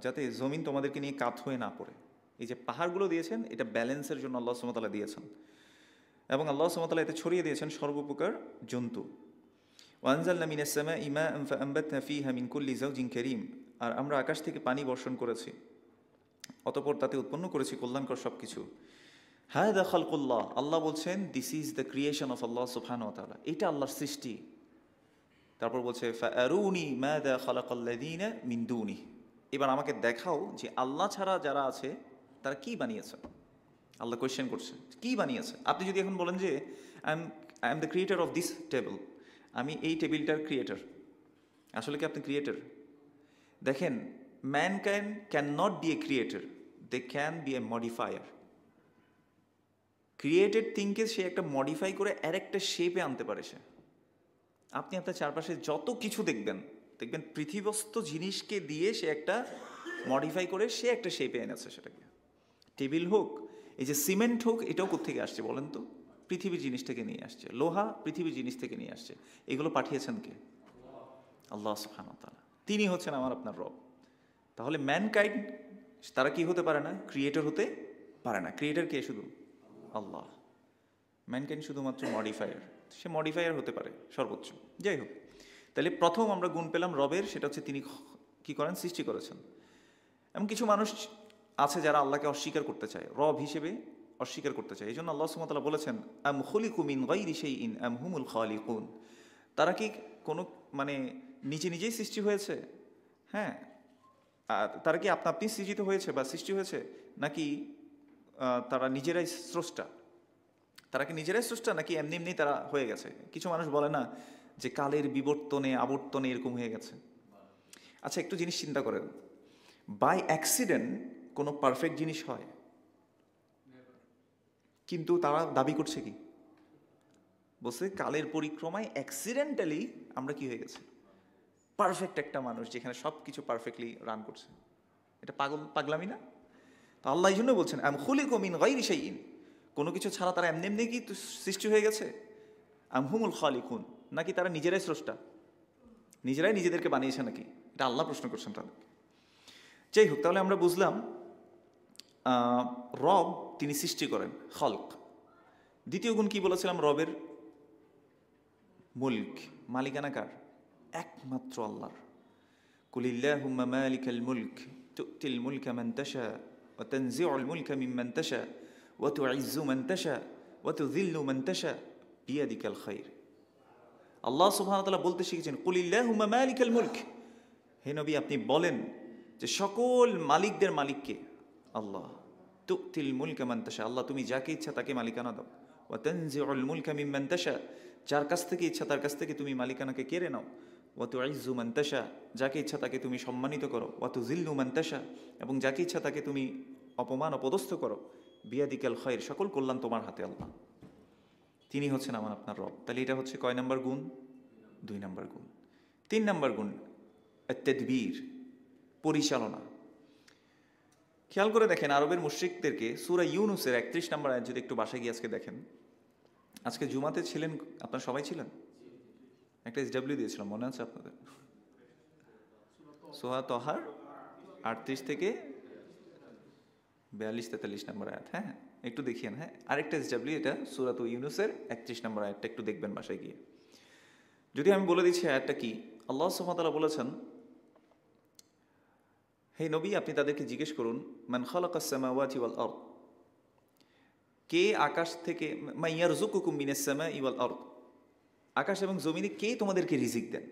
যাতে জমিন তোমাদেরকে নিয়ে কাত হয়ে না পড়ে। এই যে পাহাড়গুলো দিয়েছেন এটা ব্যালেন্সের জন্য আল্লাহ সুবহানাহু ওয়া তাআলা দিয়েছেন, এবং আল্লাহ সুবহানাহু ওয়া তাআলা এতে ছড়িয়ে দিয়েছেন সর্বপ্রকার জন্তু। ওয়ানজালনা মিনাস সামাই মাআন ফাআনবাতনা ফিহা মিন কুল্লি যাওজিন কারীম, আর আমরা আকাশ থেকে পানি বর্ষণ করেছি, অতঃপর তাতে উৎপন্ন করেছি কল্যাণকর সব কিছু। হাদা খালকুল্লাহ, আল্লাহ বলছেন this is the creation of Allah সুবহানাহু ওয়া তাআলা, এটা আল্লাহর সৃষ্টি। তারপর বলছে ফাআরুনি মাযা খালাকাল্লাযীনা মিন দুনি, এবার আমাকে দেখাও যে আল্লাহ ছাড়া যারা আছে তারা কি বানিয়েছে। আল্লাহ কোয়েশ্চেন করছে কি বানিয়েছে। আপনি যদি এখন বলেন যে I am the creator of this table, আমি এই টেবিলটার ক্রিয়েটর, আসলে কি আপনি ক্রিয়েটর? দেখেন, mankind can not be a creator, they can be a modifier. Created থিংকে সে একটা মডিফাই করে আর একটা শেপে আনতে পারে সে। আপনি আপনার চারপাশে যত কিছু দেখবেন পৃথিবীস্থ জিনিসকে দিয়ে সে একটা মডিফাই করে সে একটা শেপে এনেছে সেটাকে। টেবিল হোক, এই যে সিমেন্ট হোক, এটাও কোত্থেকে আসছে বলেন তো? পৃথিবীর জিনিস থেকে নিয়ে আসছে। লোহা পৃথিবীর জিনিস থেকে নিয়ে আসছে। এগুলো পাঠিয়েছেন কে? আল্লাহ সুবহানাহু ওয়া তাআলা। তিনি হচ্ছেন আমার আপনার রব। তাহলে ম্যানকাইন্ড তারা কি হতে পারে না? ক্রিয়েটর হতে পারে না। ক্রিয়েটর কে? শুধু আল্লাহ। ম্যানকাইন্ড শুধুমাত্র মডিফায়ার, সে মডিফায়ার হতে পারে সর্বোচ্চ। যাই হোক, তাহলে প্রথম আমরা গুণ পেলাম রবের, সেটা হচ্ছে তিনি কি করেন? সৃষ্টি করেছেন। এমন কিছু মানুষ আছে যারা আল্লাহকে অস্বীকার করতে চায়, রব হিসেবে অস্বীকার করতে চায়। এই জন্য আল্লাহ সুবহানাহু ওয়া তাআলা বলেছেন আম খুলিকু মিন গায়রি শাইইন আম হুমুল খালিকুন, তারা কি কোনো নিজে নিজেই সৃষ্টি হয়েছে? হ্যাঁ, তারা কি আপনা আপনি সৃজিত হয়েছে বা সৃষ্টি হয়েছে, নাকি তারা নিজেরাই স্রষ্টা? তারা কি নিজেরাই স্রষ্টা, নাকি এমনি এমনি তারা হয়ে গেছে? কিছু মানুষ বলে না যে কালের বিবর্তনে আবর্তনে এরকম হয়ে গেছে। আচ্ছা, একটু জিনিস চিন্তা করেন, বাই অ্যাক্সিডেন্ট কোনো পারফেক্ট জিনিস হয়? কিন্তু তারা দাবি করছে কি? বলছে কালের পরিক্রমায় অ্যাক্সিডেন্টালি আমরা কি হয়ে গেছে? পারফেক্ট একটা মানুষ, যেখানে সব কিছু পারফেক্টলি রান করছে। এটা পাগলামি না? তো আল্লাহ এই জন্য বলছেন আম খুলিকু মিন গায়রি শাইইন, কোনো কিছু ছাড়া তারা এমনি এমনি কি সৃষ্টি হয়ে গেছে? আম হুমুল খালিকুন, নাকি তারা নিজেরাই স্রষ্টা, নিজেরাই নিজেদেরকে বানিয়েছে নাকি? এটা আল্লাহ প্রশ্ন করছেন তাদের। যাই হোক, তাহলে আমরা বুঝলাম রব তিনি সৃষ্টি করেন, খলক। দ্বিতীয় গুণ কি বলেছিলাম রবের? মুলক, মালিকানা কার? একমাত্র আল্লাহর। কুলিল্লাহুম্মা মালিকাল মুলক তুতিল মুলকা মান তাশা ওয়া তানজিউল মুলকা মিম্মান তাশা ওয়া তুইজ্জু মান তাশা ওয়া তুযিল্লু মান তাশা বিয়াদিকাল খায়র। আল্লাহ সুবহানাহু ওয়া তাআলা বলতে শিখেছেন কুলিল্লাহুম্মা মালিকাল মুলক, হে নবী আপনি বলেন যে সকল মালিকদের মালিককে আল্লাহ। তুতিল মুলকা মান তাশা, আল্লাহ তুমি যাকে ইচ্ছা তাকে মালিকানা দাও। ওয়া তানজিউল মুলকা মিম্মান তাশা, যার কাছ থেকে ইচ্ছা তার কাছ থেকে তুমি মালিকানাকে কেড়ে নাও। ওয়া তুইজ্জু মান তাশা, যাকে ইচ্ছা তাকে তুমি সম্মানিত করো। ওয়া তুযিল্লু মান তাশা, এবং যাকে ইচ্ছা তাকে তুমি অপমান অপদস্থ করো। বিয়াদিকাল খায়র, সকল কল্যাণ তোমার হাতে আল্লাহ। তিনি হচ্ছেন আমার আপনার রব। তাহলে এটা হচ্ছে কয় নাম্বার গুণ? 2 নাম্বার গুণ। 3 নাম্বার গুণ আত-তাদবীর, পরিচালনা। খেয়াল করে দেখেন আরবের মুশরিকদেরকে সূরা ইউনূসের 31 নম্বর আয়াত যদি একটু বাসায় গিয়ে আজকে দেখেন। আজকে জুমাতে ছিলেন আপনারা সবাই ছিলেন? একটা এসডব্লিউ দিয়েছিলাম, মনে আছে আপনাদের? সূরা তাহার 38 থেকে 42-43 নম্বর আয়াত। হ্যাঁ, একটু দেখিয়েন। হ্যাঁ, আরেকটা এসডব্লিউ, এটা সূরা ইউনূসের 31 নম্বর আয়াতটা একটু দেখবেন বাসায় গিয়ে। যদি আমি বলে দিচ্ছি আয়াতটা কি, আল্লাহ সুবহানাহু ওয়া তাআলা বলেছেন হে নবী আপনি তাদেরকে জিজ্ঞেস করুন মান খালাকাস সামাওয়াতি ওয়াল আরদ, কে আকাশ থেকে, মা ইয়ারযুকুকুম মিনাস সামাই ওয়াল আরদ, আকাশ এবং জমিনে কে তোমাদেরকে রিজিক দেন।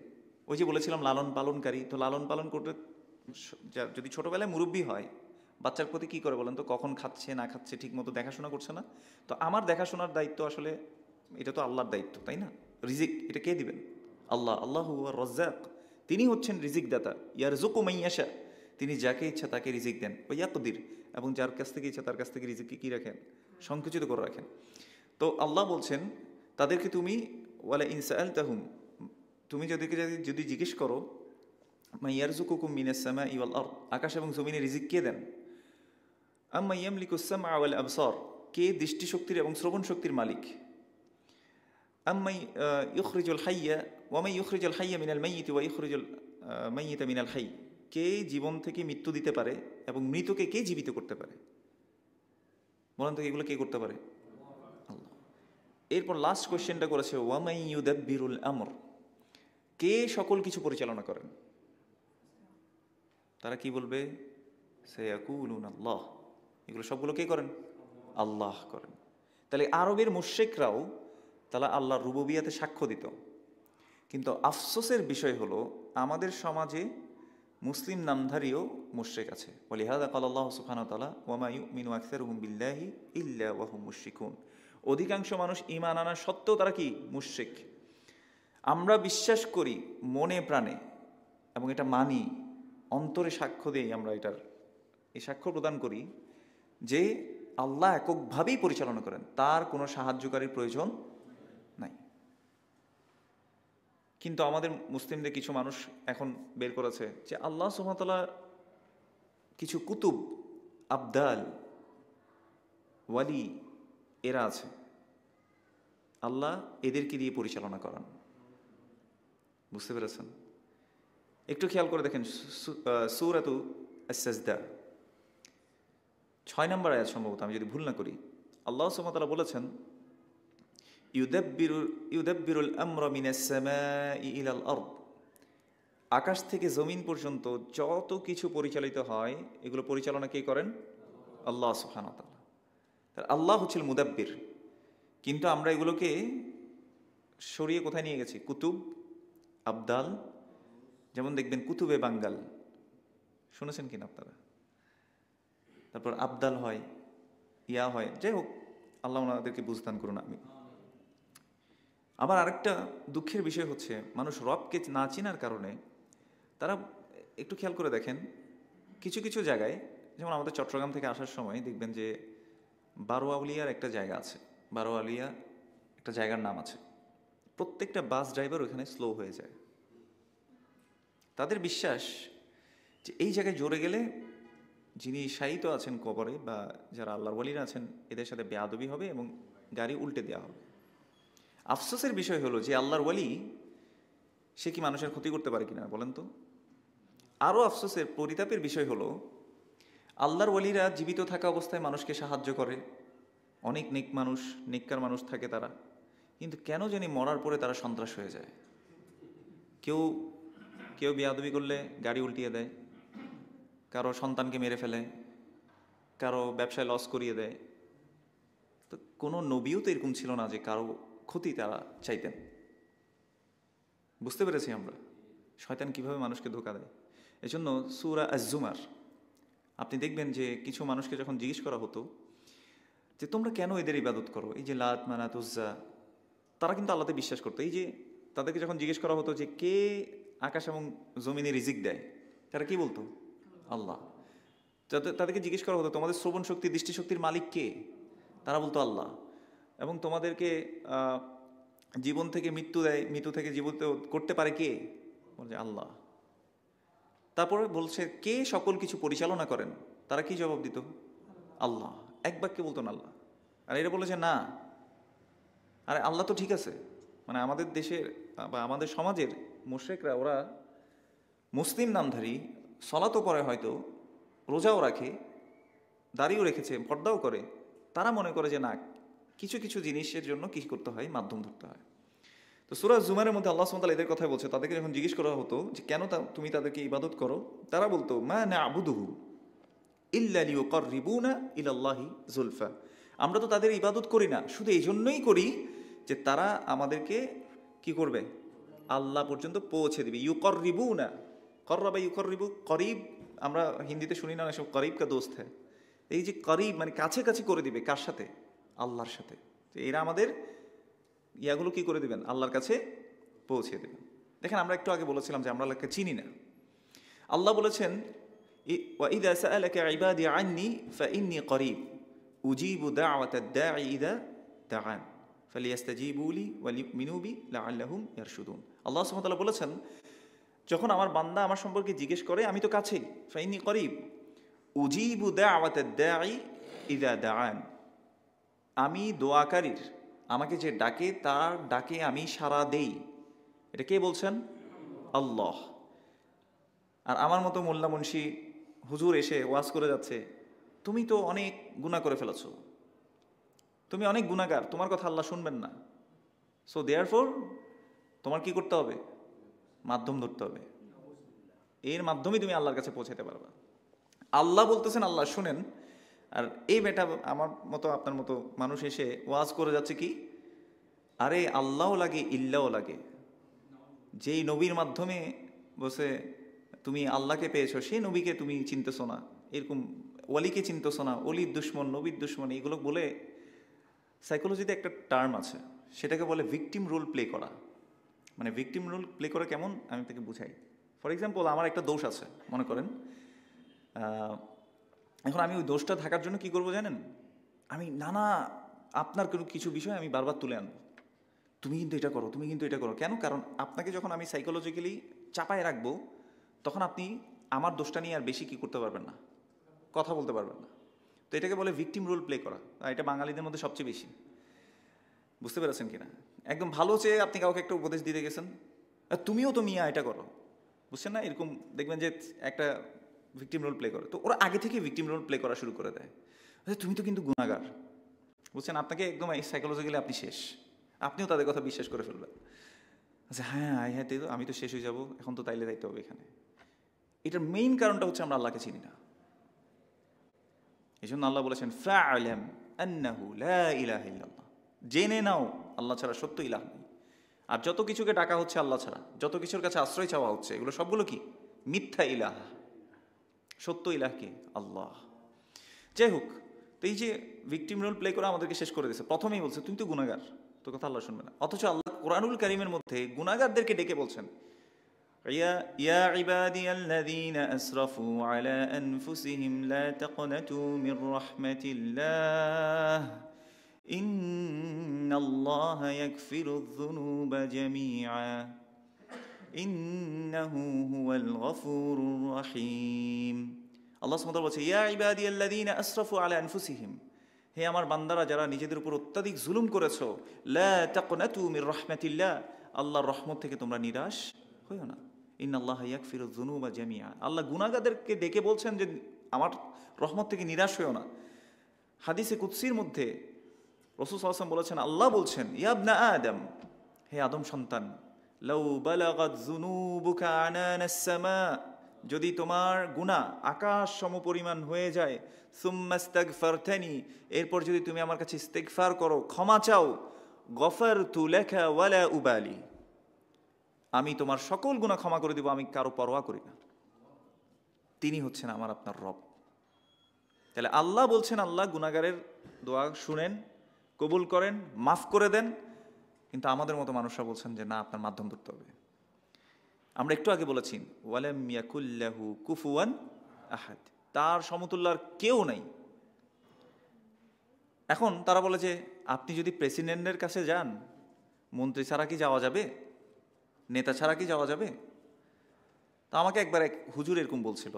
ওই যে বলেছিলাম লালন পালনকারী, তো লালন পালন করতে যদি ছোটবেলায় মুরব্বী হয় বাচ্চার প্রতি কি করে বলেন তো? কখন খাচ্ছে না খাচ্ছে ঠিক মতো দেখাশোনা করছে না? তো আমার দেখাশোনার দায়িত্ব আসলে এটা তো আল্লাহর দায়িত্ব, তাই না? রিজিক এটা কে দিবেন? আল্লাহ। আল্লাহু হুয়ার রাজ্জাক, তিনি হচ্ছেন রিজিক দাতা। ইয়ারযুকু মান ইয়াশা, তিনি যাকে ইচ্ছা তাকে রিজিক দেন। ওয়া ইয়াকদির, এবং যার কাছ থেকে ইচ্ছা তার কাছ থেকে রিজিককে কি রাখেন? সংকুচিত করে রাখেন। তো আল্লাহ বলছেন তাদেরকে তুমি ওয়ালা ইন সাআলতাহুম, তুমি যদি জিজ্ঞেস করো মা ইয়ারযুকুকুম মিনাস সামাই ওয়াল আরদ, আকাশ এবং জমিনে রিজিক কে দেন? আম্মা ইয়ামলিকুস সামআ ওয়াল আবসার, কে দৃষ্টিশক্তির এবং শ্রবণ শক্তির মালিক? আম্মাই ইউখরিজুল হাইয়া ওয়ামাই ইউখরিজুল হাইয়া মিনাল মাইয়িতি ওয়া ইউখরিজুল মাইয়িতা মিনাল হাই। কে জীবন থেকে মৃত্যু দিতে পারে এবং মৃতকে কে জীবিত করতে পারে? বলেন তো এগুলো কে করতে পারে? আল্লাহ। এরপর লাস্ট কোয়েশ্চেনটা করেছে ওয়ামাই ইউদাব্বিরুল আমর। কে সকল কিছু পরিচালনা করেন? তারা কি বলবে? সায়াকুলুন আল্লাহ। এগুলো সবগুলো কে করেন? আল্লাহ করেন। তাহলে আরবের মুশরিকরাও তারা আল্লাহর রুবুবিয়াতে সাক্ষ্য দিত। কিন্তু আফসোসের বিষয় হলো আমাদের সমাজে মুসলিম নামধারীও মুশরিক আছে। ওয়ালিহাযা ক্বালা আল্লাহু সুবহানাহু ওয়া তাআলা ওয়ামা ইউমিনু আকসারুহুম বিল্লাহি ইল্লা ওয়া হুম মুশরিকুন। অধিকাংশ মানুষ ঈমান আনা সত্ত্বেও তারা কি? মুশরিক। আমরা বিশ্বাস করি মনে প্রাণে এবং এটা মানি, অন্তরে সাক্ষ্য দেই, আমরা এই সাক্ষ্য প্রদান করি যে আল্লাহ এককভাবেই পরিচালনা করেন, তার কোনো সাহায্যকারীর প্রয়োজন নাই। কিন্তু আমাদের মুসলিমদের কিছু মানুষ এখন বের করেছে যে আল্লাহ সুবহানাহু ওয়া তাআলা কিছু কুতুব, আবদাল, ওয়ালি এরা আছে, আল্লাহ এদেরকে দিয়ে পরিচালনা করান। বুঝতে পেরেছেন? একটু খেয়াল করে দেখেন সূরাতু আস-সাজদা 6 নম্বর আয়াত সম্ভবত, আমি যদি ভুল না করি। আল্লাহ সুবহানাহু ওয়া তাআলা বলেছেন ইউদাব্বিরুল আমরা মিনাস সামাই ইলাল আরদ। আকাশ থেকে জমিন পর্যন্ত যত কিছু পরিচালিত হয় এগুলো পরিচালনা কে করেন? আল্লাহ সুবহানাহু ওয়া তাআলা। তাহলে আল্লাহ হচ্ছেন মুদাব্বির। কিন্তু আমরা এগুলোকে সরিয়ে কোথায় নিয়ে গেছি? কুতুব, আবদাল। যেমন দেখবেন কুতুবে বাঙ্গাল, শুনেছেন কিনা আপনারা? তারপর আবদাল হয়, ইয়া হয়, যাই হোক, আল্লাহ ওনাদেরকে বুঝদান করুন। আমি আবার আরেকটা দুঃখের বিষয় হচ্ছে মানুষ রবকে না চেনার কারণে তারা, একটু খেয়াল করে দেখেন কিছু কিছু জায়গায়, যেমন আমাদের চট্টগ্রাম থেকে আসার সময় দেখবেন যে বারোয়াউলিয়ার একটা জায়গা আছে, বারোয়াউলিয়া একটা জায়গার নাম আছে। প্রত্যেকটা বাস ড্রাইভার ওখানে স্লো হয়ে যায়। তাদের বিশ্বাস যে এই জায়গায় জোরে গেলে যিনি শায়িত আছেন কবরে বা যারা আল্লাহর ওয়ালিরা আছেন এদের সাথে বেয়াদবি হবে এবং গাড়ি উল্টে দেওয়া হবে। আফসোসের বিষয় হলো যে আল্লাহর ওয়ালি সে কি মানুষের ক্ষতি করতে পারে কিনা বলেন তো? আরও আফসোসের, পরিতাপের বিষয় হলো আল্লাহর ওয়ালিরা জীবিত থাকা অবস্থায় মানুষকে সাহায্য করে, অনেক নেককার মানুষ থাকে তারা, কিন্তু কেন জানি মরার পরে তারা সন্ত্রাস হয়ে যায়। কেউ বেয়াদবি করলে গাড়ি উল্টিয়ে দেয়, কারো সন্তানকে মেরে ফেলে, কারো ব্যবসায় লস করিয়ে দেয়। তো কোনো নবীও তো এরকম ছিল না যে কারো ক্ষতি তারা চাইতেন। বুঝতে পেরেছি আমরা শয়তান কিভাবে মানুষকে ধোঁকা দেয়। এজন্য সূরা আজ-জুমার আপনি দেখবেন যে কিছু মানুষকে যখন জিজ্ঞেস করা হতো যে তোমরা কেন এদের ইবাদত করো, এই যে লাত, মানাত, উজ্জা, তারা কিন্তু আল্লাহতে বিশ্বাস করতো। এই যে তাদেরকে যখন জিজ্ঞেস করা হতো যে কে আকাশ এবং জমিনে রিজিক দেয়, তারা কি বলতো? আল্লাহ। তাদেরকে জিজ্ঞেস করা হতো তোমাদের শ্রবণ শক্তি, দৃষ্টিশক্তির মালিক কে? তারা বলতো আল্লাহ। এবং তোমাদেরকে জীবন থেকে মৃত্যু দেয়, মৃত্যু থেকে জীবিত করতে পারে কে? বলছে আল্লাহ। তারপরে বলছে কে সকল কিছু পরিচালনা করেন? তারা কি জবাব দিত? আল্লাহ। এক বাক্যে বলতো না আল্লাহ। আর এরা বলেছে না, আরে আল্লাহ তো ঠিক আছে। মানে আমাদের দেশের বা আমাদের সমাজের মুশরিকরা, ওরা মুসলিম নামধারী, সলাতও পড়ে, হয়তো রোজাও রাখে, দাড়িও রেখেছে, পর্দাও করে, তারা মনে করে যে না, কিছু কিছু জিনিসের জন্য কি করতে হয়? মাধ্যম ধরতে হয়। তো সূরা জুমারের মধ্যে আল্লাহ সুবহানাহু ওয়া তাআলা এদের কথা বলছে। তাদেরকে যখন জিজ্ঞেস করা হতো যে কেন তুমি তাদেরকে ইবাদত করো, তারা বলতো মা না'বুদুহু ইল্লা লিয়ুকাররিবুনা ইলাল্লাহি যুলফা। আমরা তো তাদের ইবাদত করি না শুধু এই জন্যই করি যে তারা আমাদেরকে কি করবে? আল্লাহ পর্যন্ত পৌঁছে দিবে। ইউকাররিবুনা, কররাবা ইউকাররিবু, করিব আমরা হিন্দিতে শুনি না, সব করিব কা দোস্ত হ্যায়। এই যে করিব মানে কাছে কাছে করে দিবে, কার সাথে? আল্লাহর সাথে। এরা আমাদের ইয়াগুলো কি করে দিবেন? আল্লাহর কাছে পৌঁছে দেবেন। দেখেন আমরা একটু আগে বলেছিলাম যে আমরা আল্লাহকে চিনি না। আল্লাহ বলেছেন ওয়াইদা সাআলাকা ইবাদি আন্নি ফাইন্নী করিব উজিবু দাওয়াতাদ দাঈ ইযা দাআন ফালিয়াস্তাজিবু লি ওয়া লিউমিনু বি লাআল্লাহুম ইয়ারশুদুন। আল্লাহ সুবহানাহু ওয়া তাআলা বলেছেন যখন আমার বান্দা আমার সম্পর্কে জিজ্ঞেস করে আমি তো কাছেই, ফাইন্নী করিব উজিবু দাওয়াতাদ দাঈ ইযা দাআন, আমি দোয়াকারীর, আমাকে যে ডাকে তার ডাকে আমি সাড়া দেই। এটা কে বলছেন? আল্লাহ। আর আমার মতো মোল্লা মুন্সি হুজুর এসে ওয়াজ করে যাচ্ছে, তুমি তো অনেক গুনাহ করে ফেলেছো, তুমি অনেক গুনাহগার, তোমার কথা আল্লাহ শুনবেন না। সো দেয়ারফর তোমার কি করতে হবে? মাধ্যম ধরতে হবে, এর মাধ্যমে তুমি আল্লাহর কাছে পৌঁছাতে পারবা। আল্লাহ বলতেছেন, আল্লাহ শুনেন। আর এই বেটা আমার মতো আপনার মতো মানুষ এসে ওয়াজ করে যাচ্ছে কি, আরে আল্লাহও লাগে ইল্লাও লাগে। যেই নবীর মাধ্যমে বসে তুমি আল্লাহকে পেয়েছো, সেই নবীকে তুমি চিনতেছো না, এরকম ওয়ালিকে চিনতেছো না, অলির দুশ্মন নবীর দুশ্মন, এইগুলো বলে। সাইকোলজিতে একটা টার্ম আছে, সেটাকে বলে ভিকটিম রোল প্লে করা। মানে ভিকটিম রোল প্লে করা কেমন, আমি তাকে বুঝাই। ফর এক্সাম্পল, আমার একটা দোষ আছে মনে করেন, এখন আমি ওই দোষটা থাকার জন্য কি করব জানেন? আমি নানা আপনার কোনো কিছু বিষয় আমি বারবার তুলে আনবো, তুমি কিন্তু এটা করো, তুমি কিন্তু এটা করো। কেন? কারণ আপনাকে যখন আমি সাইকোলজিক্যালি চাপায় রাখবো, তখন আপনি আমার দোষটা নিয়ে আর বেশি কি করতে পারবেন না, কথা বলতে পারবেন না। তো এটাকে বলে ভিকটিম রোল প্লে করা, আর এটা বাঙালিদের মধ্যে সবচেয়ে বেশি। বুঝতে পেরেছেন কিনা? একদম ভালো চেয়ে আপনি কাউকে একটা উপদেশ দিতে গেছেন, তুমিও তো মিয়া এটা করো, বুঝছেন না? এরকম দেখবেন যে একটা ভিকটিম রোল প্লে করে। তো ওরা আগে থেকে ভিকটিম রোল প্লে করা শুরু করে দেয়, তুমি তো কিন্তু গুনাহগার, বুঝছেন? আপনাকে একদম সাইকোলজিক্যালি আপনি শেষ, আপনিও তাদের কথা বিশ্বাস করে ফেলবেন। আচ্ছা হ্যাঁ হ্যাঁ, তো আমি তো শেষ হয়ে যাব, এখন তো তাইলে যাইতে হবে এখানে। এটার মেইন কারণটা হচ্ছে আমরা আল্লাহকে চিনি না। এই জন্য আল্লাহ বলেছেন ফা'লাম আন্নাহু লা ইলাহা ইল্লাল্লাহ, জেনে নাও আল্লাহ ছাড়া সত্য ইলাহ নেই। আর যত কিছুকে ডাকা হচ্ছে আল্লাহ ছাড়া, যত কিছুর কাছে আশ্রয় চাওয়া হচ্ছে, এগুলো সবগুলো কি? মিথ্যা ইলাহ। সত্য ইলাহ কি? আল্লাহ। যাই হোক, তো এই যে ভিকটিম রোল প্লে করে আমাদেরকে শেষ করে দিয়েছে। প্রথমেই বলছে তুমি তো গুনাহগার, তোর কথা আল্লাহ শুনবে না। অথচ আল্লাহ কোরআনুল কারীমের মধ্যে গুনাহগারদেরকে ডেকে বলছেন, ইয়া ইবাদিয়াল্লাযীনা আসরাফু আলা আনফুসিহিম লা তাকনাতু মির রাহমাতিল্লাহ ইন্নাল্লাহা ইয়াগফিরুয যুনুবা জামিআ ইন্নাহু হুয়াল গফুরুর রহিম। আল্লাহ সুবহানাহু ওয়া তাআলা বলছে, ইয়া ইবাদিয়াল্লাযীনা আসরাফু আলা আনফুসিহিম, হে আমার বান্দারা যারা নিজেদের উপর অত্যাধিক জুলুম করেছো, লা তাকনাতু মির রাহমাতিল্লাহ, আল্লাহর রহমত থেকে তোমরা নিরাশ হইও না। ইন্নাল্লাহা ইয়াগফিরুয যুনুবা জামিআ, আল্লাহ গুনাহগারদেরকে ডেকে বলছেন যে আমার রহমত থেকে নিরাশ হইও না। হাদিসে কুদসির মধ্যে রাসূল সাল্লাল্লাহু আলাইহি ওয়াসাল্লাম বলেছেন, আল্লাহ বলছেন, ইয়া ইবনা আদম, হে আদম সন্তান, লাউ বালাগাত যুনুবুকা আনানাস সামা, যদি তোমার গুনাহ আকাশ সমপরিমাণ হয়ে যায়, সুম্মাস্তাগফারতানি, এরপর যদি তুমি আমার কাছে ইস্তিগফার করো, ক্ষমা চাও, গফারতু লাকা ওয়ালা উবালি, আমি তোমার সকল গুনাহ ক্ষমা করে দিব, আমি কারো পরোয়া করি না। তিনি হচ্ছেন আমার আপনার রব। তাহলে আল্লাহ বলছেন, আল্লাহ গুনাহগারের দোয়া শুনেন, কবুল করেন, মাফ করে দেন। কিন্তু আমাদের মতো মানুষরা বলছেন যে না, আপনার মাধ্যম ধরতে হবে। আমরা একটু আগে বলেছি ওয়ালাম ইয়াকুল্লাহু কুফুয়ান আহাদ, তার সমতুল্য আর কেউ নাই। এখন তারা বলে যে আপনি যদি প্রেসিডেন্টের কাছে যান, মন্ত্রী ছাড়া কি যাওয়া যাবে? নেতা ছাড়া কি যাওয়া যাবে? তো আমাকে একবার এক হুজুর এরকম বলছিল,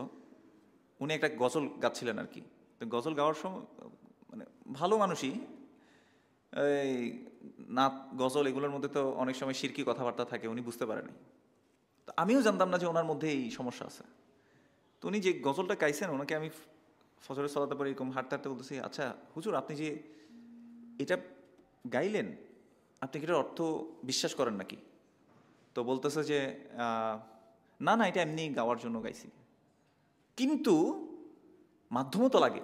উনি একটা গজল গাচ্ছিলেন আর কি। তো গজল গাওয়ার সময় মানে ভালো মানুষই, এই নাত গজল এগুলোর মধ্যে তো অনেক সময় শিরকি কথাবার্তা থাকে, উনি বুঝতে পারেনি। তো আমিও জানতাম না যে ওনার মধ্যে এই সমস্যা আছে। তো উনি যে গজলটা গাইছেন, ওনাকে আমি ফজরের সালাতে পরে এরকম হাঁটতে হাঁটতে বলতেছি, আচ্ছা হুজুর, আপনি যে এটা গাইলেন, আপনি কি এটার অর্থ বিশ্বাস করেন নাকি? তো বলতেছে যে না না, এটা এমনি গাওয়ার জন্য গাইছি, কিন্তু মাধ্যমও তো লাগে।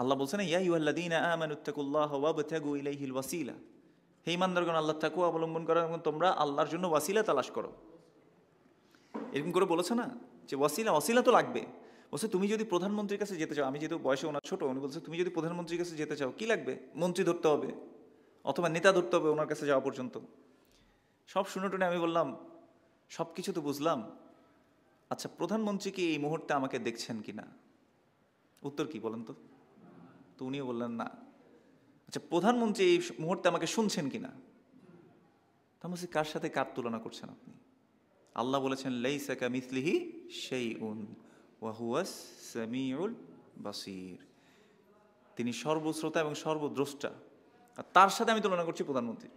আল্লাহ বলছেন, ইয়া আইয়ুহাল্লাযীনা আমানুত্তাকুল্লাহা ওয়াবতাগু ইলাইহিল ওয়াসিলা, হে ঈমানদারগণ, আল্লাহর তাকওয়া অবলম্বন করো এবং তোমরা আল্লাহর জন্য ওয়াসিলা তালাশ করো। এরকম করে বলেছে না যে ওয়াসিলা তো লাগবে। বলছে তুমি যদি প্রধানমন্ত্রীর কাছে যেতে চাও, আমি যেহেতু বয়সে ওনার ছোট, উনি বলছে তুমি যদি প্রধানমন্ত্রীর কাছে যেতে চাও কি লাগবে? মন্ত্রী ধরতে হবে অথবা নেতা ধরতে হবে ওনার কাছে যাওয়া পর্যন্ত। সব শুনে টুনে আমি বললাম, সব কিছু তো বুঝলাম, আচ্ছা প্রধানমন্ত্রী কি এই মুহূর্তে আমাকে দেখছেন কিনা? উত্তর কি বলেন তো? তো উনিও বললেন না। আচ্ছা প্রধানমন্ত্রী এই মুহূর্তে আমাকে শুনছেন কিনা? তা বলছি, কার সাথে কার তুলনা করছেন আপনি? আল্লাহ বলেছেন, লাইসা কামিসলিহি শাইউন ওয়া হুয়াস সামিউল বাসীর। তিনি সর্বশ্রোতা এবং সর্বদ্রষ্টা। আর তার সাথে আমি তুলনা করছি প্রধানমন্ত্রী।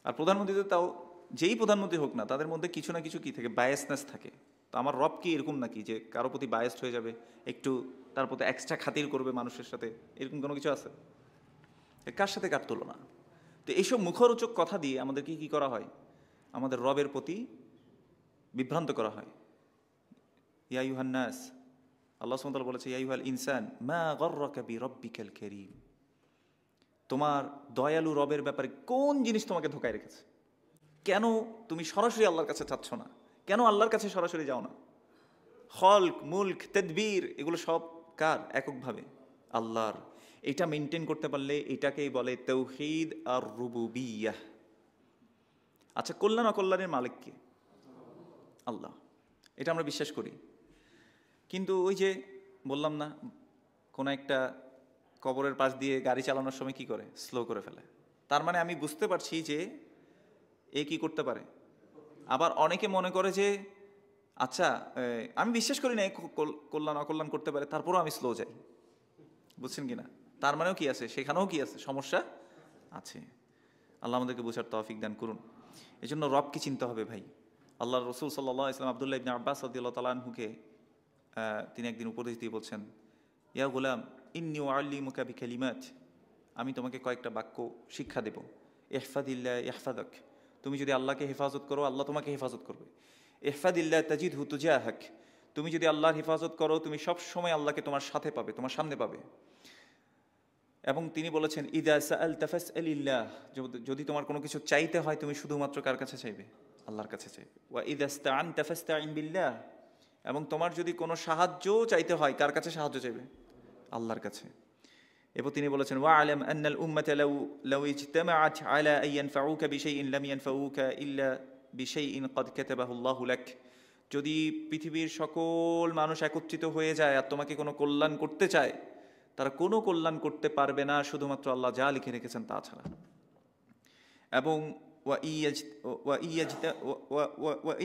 আর প্রধানমন্ত্রী তো তাও যেই প্রধানমন্ত্রী হোক না, তাদের মধ্যে কিছু না কিছু কি থাকে, বায়াসনেস থাকে। তো আমার রব কি এরকম নাকি যে কারো প্রতি বায়াসড হয়ে যাবে, একটু তার প্রতি এক্সট্রা খাতির করবে মানুষের সাথে, এরকম কোনো কিছু আছে? কার সাথে কার তুলনা? তো এইসব মুখরোচক কথা দিয়ে আমাদেরকে কি করা হয়? আমাদের রবের প্রতি বিভ্রান্ত করা হয়। ইয়া আইয়ুহান নাস, আল্লাহ সুবহানাহু ওয়া তাআলা বলেছে, ইয়া আইয়ুহাল ইনসান মা গররাকা বিরাব্বিকাল কারীম। তোমার দয়ালু রবের ব্যাপারে কোন জিনিস তোমাকে ধোকায় রেখেছে? কেন তুমি সরাসরি আল্লাহর কাছে চাচ্ছ না? কেন আল্লাহর কাছে সরাসরি যাও না? খলক, মুলক, তাদবীর এগুলো সব কার? এককভাবে আল্লাহর। এটা মেনটেন করতে পারলে এটাকেই বলে তাওহীদ আর রুবুবিয়্যাহ। আচ্ছা, কল্যাণ অকল্যাণের মালিক কে? আল্লাহ। এটা আমরা বিশ্বাস করি। কিন্তু ওই যে বললাম না, কোনো একটা কবরের পাশ দিয়ে গাড়ি চালানোর সময় কি করে? স্লো করে ফেলে। তার মানে আমি বুঝতে পারছি যে এ কি করতে পারে। আবার অনেকে মনে করে যে আচ্ছা, আমি বিশ্বাস করি না কল্যাণ অকল্যাণ করতে পারে, তারপরও আমি স্লো যাই। বুঝছেন কিনা? তার মানেও কি আছে, সেখানেও কি আছে, সমস্যা আছে। আল্লাহ আমাদেরকে বোঝার তৌফিক দান করুন। এই জন্য রবকে চিনতে হবে ভাই। আল্লাহ রসুল সাল্লাল্লাহু আলাইহি ওয়াসাল্লাম আব্দুল্লাহ ইবনে আব্বাস রাদিয়াল্লাহু তাআলা আনহুকে তিনি একদিন উপদেশ দিয়ে বলছেন, ইয়া গুলাম ইন্নী উআল্লিমুকা বিকালিমাত, আমি তোমাকে কয়েকটা বাক্য শিক্ষা দেব। ইহফাদিল্লাহ ইহফাদাক, তুমি যদি আল্লাহকে হেফাজত করো আল্লাহ তোমাকে হেফাজত করবে। ইহফাদিল্লাহ তাজিদহু তুজাহাক, তুমি যদি আল্লাহর হেফাজত করো তুমি সব সময় আল্লাহকে তোমার সাথে পাবে, তোমার সামনে পাবে। এবং তিনি বলেছেন, ইদা সাআলতা ফাসআলিল্লাহ, যদি তোমার কোনো কিছু চাইতে হয় তুমি শুধুমাত্র কার কাছে চাইবে? আল্লাহর কাছে চাইবে। ওয়া ইদা ইসতাআনতা ফাসতাইন বিল্লাহ, এবং তোমার যদি কোনো সাহায্য চাইতে হয় কার কাছে সাহায্য চাইবে? আল্লাহর কাছে। এবং তিনি বলেছেন, ওয়া'লাম আন্নাল উম্মাতা লাউ ইজতামাআত আলা আন ইয়ানফাউকা বিশাইইন লাম ইয়ানফাউকা ইল্লা বিশাইইন ক্বাদ কাতাবাহু আল্লাহু লাক, যদি পৃথিবীর সকল মানুষ একত্রিত হয়ে যায় আর তোমাকে কোনো কল্যাণ করতে চায়, তারা কোনো কল্যাণ করতে পারবে না শুধুমাত্র আল্লাহ যা লিখে রেখেছেন তা ছাড়া। এবং ওয়া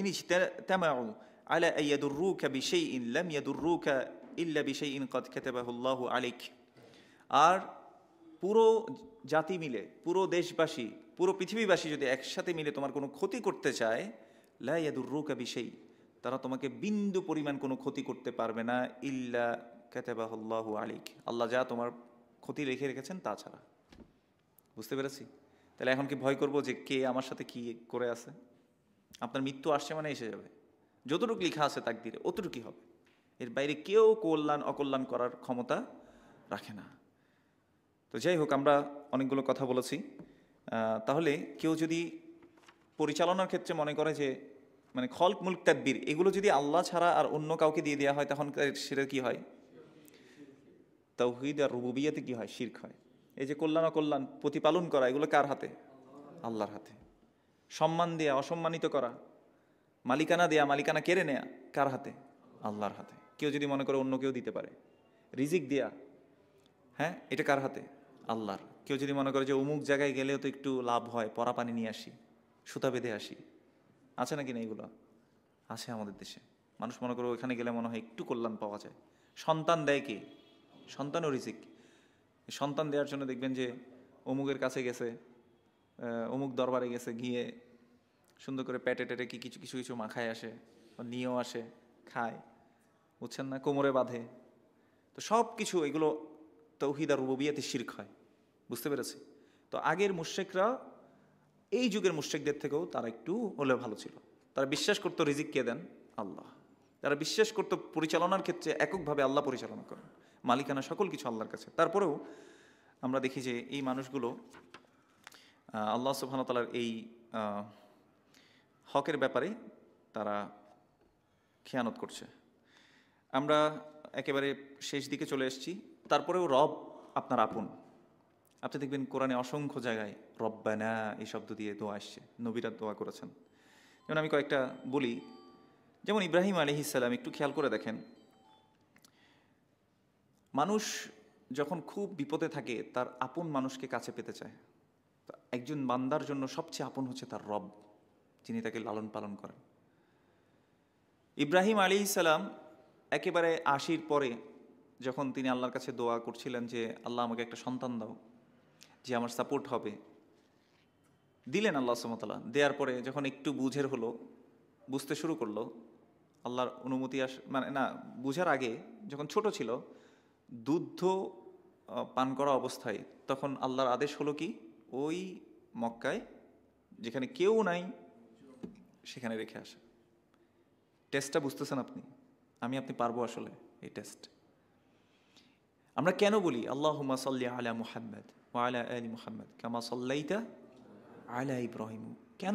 ইন ইজতামাউ আলা আন ইয়াদুররুকা বিশাইইন লাম ইয়াদুররুকা ইল্লা বিশাইইন ক্বাদ কাতাবাহু আল্লাহু আলাইক, আর পুরো জাতি মিলে, পুরো দেশবাসী, পুরো পৃথিবীবাসী যদি একসাথে মিলে তোমার কোনো ক্ষতি করতে চায়, লা ইয়াদুররুকা বিশাই, তারা তোমাকে বিন্দু পরিমাণ কোনো ক্ষতি করতে পারবে না, ইল্লা কাতাবাহু আল্লাহু আলাইক, আল্লাহ যা তোমার ক্ষতি রেখে রেখেছেন তা ছাড়া। বুঝতে পেরেছি? তাহলে এখন কি ভয় করবো যে কে আমার সাথে কি করে আছে? আপনার মৃত্যু আসছে মানে এসে যাবে, যতটুকু লেখা আছে তাকদীরে অতটুকুই হবে। এর বাইরে কেউ কল্যাণ অকল্যাণ করার ক্ষমতা রাখে না। তো যাই হোক, আমরা অনেকগুলো কথা বলেছি। তাহলে কেউ যদি পরিচালনার ক্ষেত্রে মনে করে যে মানে খলক মুলক তাদবীর এগুলো যদি আল্লাহ ছাড়া আর অন্য কাউকে দিয়ে দেওয়া হয়, তখন সেটা কি হয়? তাওহীদ আর রুবুবিয়্যাতে কি হয়? শিরক হয়। এই যে কল্যাণ অকল্যাণ প্রতিপালন করা, এগুলো কার হাতে? আল্লাহর হাতে। সম্মান দেয়া, অসম্মানিত করা, মালিকানা দেয়া, মালিকানা কেড়ে নেয়া, কার হাতে? আল্লাহর হাতে। কেউ যদি মনে করে অন্য কেউ দিতে পারে। রিজিক দেয়া, হ্যাঁ, এটা কার হাতে? আল্লাহর। কেউ যদি মনে করে যে অমুক জায়গায় গেলেও তো একটু লাভ হয়, পরা পানি নিয়ে আসি, সুতা বেঁধে আসি, আছে নাকি না? এগুলো আছে আমাদের দেশে। মানুষ মনে করে ওইখানে গেলে মনে হয় একটু কল্যাণ পাওয়া যায়। সন্তান দেয় কে? সন্তানও রিজিক। সন্তান দেওয়ার জন্য দেখবেন যে অমুকের কাছে গেছে, অমুক দরবারে গেছে, গিয়ে সুন্দর করে পেটে টেটে কি কিছু কিছু কিছু মাখায় আসে, নিয়েও আসে, খায়, বুঝছেন না, কোমরে বাঁধে। তো সব কিছু এগুলো তাওহীদ আর রুবুবিয়্যাতে শিরক হয়। বুঝতে পেরেছি? তো আগের মুশরিকরা এই যুগের মুশরিকদের থেকেও তারা একটু হলেও ভালো ছিল। তারা বিশ্বাস করতো রিজিক কে দেন? আল্লাহ। তারা বিশ্বাস করতো পরিচালনার ক্ষেত্রে এককভাবে আল্লাহ পরিচালনা করেন, মালিকানা সকল কিছু আল্লাহর কাছে। তারপরেও আমরা দেখি যে এই মানুষগুলো আল্লাহ সুবহানাহু ওয়া তাআলার এই হকের ব্যাপারে তারা খেয়ানত করছে। আমরা একেবারে শেষ দিকে চলে এসেছি। তারপরেও রব আপনার আপন। আপনি দেখবেন কোরআনে অসংখ্য জায়গায় রব্বানা এই শব্দ দিয়ে দোয়া আসছে, নবীরা দোয়া করেছেন। যেমন আমি কয়েকটা বলি, যেমন ইব্রাহিম আলাইহিস সালাম, একটু খেয়াল করে দেখেন, মানুষ যখন খুব বিপদে থাকে তার আপন মানুষকে কাছে পেতে চায়। একজন বান্দার জন্য সবচেয়ে আপন হচ্ছে তার রব, যিনি তাকে লালন পালন করেন। ইব্রাহিম আলাইহিস সালাম একেবারে ৮০ পরে যখন তিনি আল্লাহর কাছে দোয়া করছিলেন যে আল্লাহ আমাকে একটা সন্তান দাও যে আমার সাপোর্ট হবে, দিলেন আল্লাহ সুবহানাহু ওয়া তাআলা। দেওয়ার পরে যখন একটু বুঝতে শুরু করলো, আল্লাহর অনুমতি মানে না, বুঝার আগে যখন ছোট ছিল, দুগ্ধ পান করা অবস্থায়, তখন আল্লাহর আদেশ হলো কি, ওই মক্কায় যেখানে কেউ নাই সেখানে রেখে আসে। টেস্টটা বুঝতেছেন আপনি পারবো আসলে এই টেস্ট। আমরা কেন বলি আল্লাহুম্মা সাল্লি আলা মুহাম্মাদ ওয়া আলা আলি মুহাম্মাদ কামা সাল্লাইতা আলা ইব্রাহিম? কেন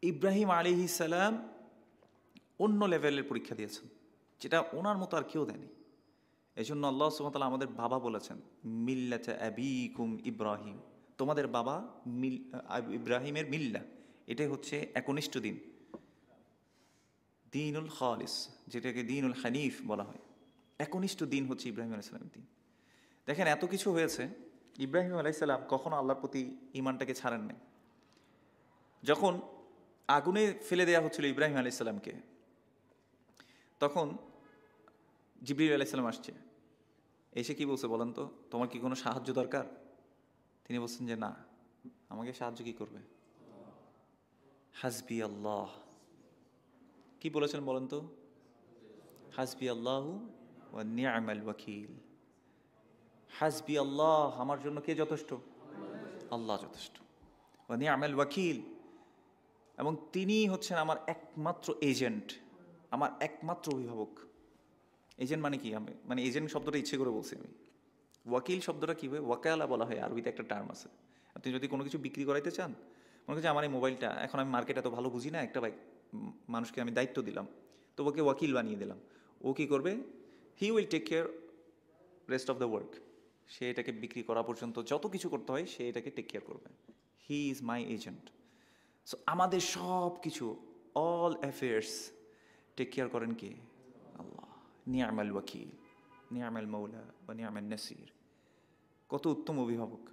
ইব্রাহিম আলাইহিস সালাম অন্য লেভেলের পরীক্ষা দিয়েছেন, যেটা ওনার মতো আর কেউ দেয়নি। এই জন্য আল্লাহ সুবহানাহু ওয়া তাআলা আমাদের বাবা বলেছেন, মিল্লাতা আবিকুম ইব্রাহিম, তোমাদের বাবা ইব্রাহিমের মিল্লা, এটাই হচ্ছে একনিষ্ঠ দিন, দিনুল খালিস, যেটাকে দিনুল হানিফ বলা হয়। একনিষ্ঠ দিন হচ্ছে ইব্রাহিম আলাইহিস সালামের দিন। দেখেন, এত কিছু হয়েছে, ইব্রাহিম আলাইহিস সালাম কখনো আল্লাহর প্রতি ঈমানটাকে ছাড়েন নাই। যখন আগুনে ফেলে দেওয়া হচ্ছিল ইব্রাহিম আলাইহিস সালামকে, তখন জিবরিল আলাইহিস সালাম আসছে, এসে কি বলছে বলেন তো, তোমার কি কোনো সাহায্য দরকার? তিনি বলছেন যে না, আমাকে সাহায্য কি করবে? হাসবি আল্লাহ। কি বলেছেন বলেন তো? হাসবি আল্লাহু ওয়া নি'মাল ওয়াকিল। হাসবি আল্লাহ, আমার জন্য কে যথেষ্ট? আল্লাহ যথেষ্ট। ওয়া নি'মাল ওয়াকিল, এবং তিনি হচ্ছেন আমার একমাত্র এজেন্ট, আমার একমাত্র অভিভাবক। এজেন্ট মানে কি? মানে এজেন্ট শব্দটা ইচ্ছে করে বলছি আমি। ওয়াকিল শব্দটা কী হয়? ওয়াকালা বলা হয়, আরবিতে একটা টার্ম আছে। আপনি যদি কোনো কিছু বিক্রি করাইতে চান, মনে করছে আমার এই মোবাইলটা, এখন আমি মার্কেটে এত ভালো বুঝি না, একটা মানুষকে আমি দায়িত্ব দিলাম, তো ওকে ওয়াকিল বানিয়ে দিলাম। ও কী করবে? He will take care rest of the work. সে এটাকে বিক্রি করা পর্যন্ত যত কিছু করতে হয় সে এটাকে টেক কেয়ার করবে। He is my agent. So আমাদের সব কিছু, অল অ্যাফেয়ার্স টেক কেয়ার করেন কে? আল্লাহ। নি'মাল ওয়াকিল, নি'মাল মাওলা ওয়া নি'মান নাসির। কত উত্তম অভিভাবক।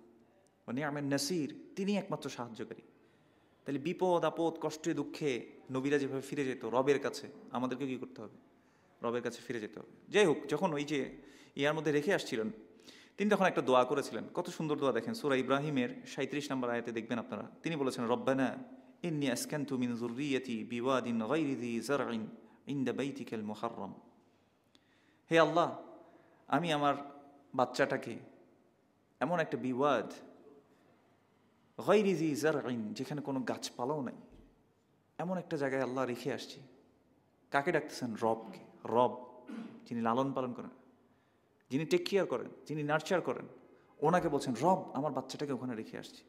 ওয়া নি'মান নাসির, তিনি একমাত্র সাহায্যকারী। তাহলে বিপদ আপদ কষ্টে দুঃখে নবীরা যেভাবে ফিরে যেত রবের কাছে, আমাদেরকে কী করতে হবে? রবের কাছে ফিরে যেতে হবে। যাই হোক, যখন ওই যে ইয়ার মধ্যে রেখে আসছিলেন, তিনি তখন একটা দোয়া করেছিলেন, কত সুন্দর দোয়া। দেখেন সূরা ইব্রাহিমের 37 নম্বর আয়াতে দেখবেন আপনারা, তিনি বলেছেন, রব্বানা ইন্নী আসকানতু মিন যুররিয়্যাতি বিওয়াদিন গায়রি যী যারইন ইনদা বাইতিকাল মুহাররম। হে আল্লাহ, আমি আমার বাচ্চাটাকে এমন একটা বিওয়াদ, গায়রি যী যারইন, যেখানে কোনো গাছপালাও নাই, এমন একটা জায়গায় আল্লাহ রেখে আসছি। কাকে ডাকতেছেন? রবকে। রব, যিনি লালন পালন করেন, যিনি টেক কেয়ার করেন, যিনি নার্চার করেন, ওনাকে বলছেন রব, আমার বাচ্চাটাকে ওখানে রেখে আসছি।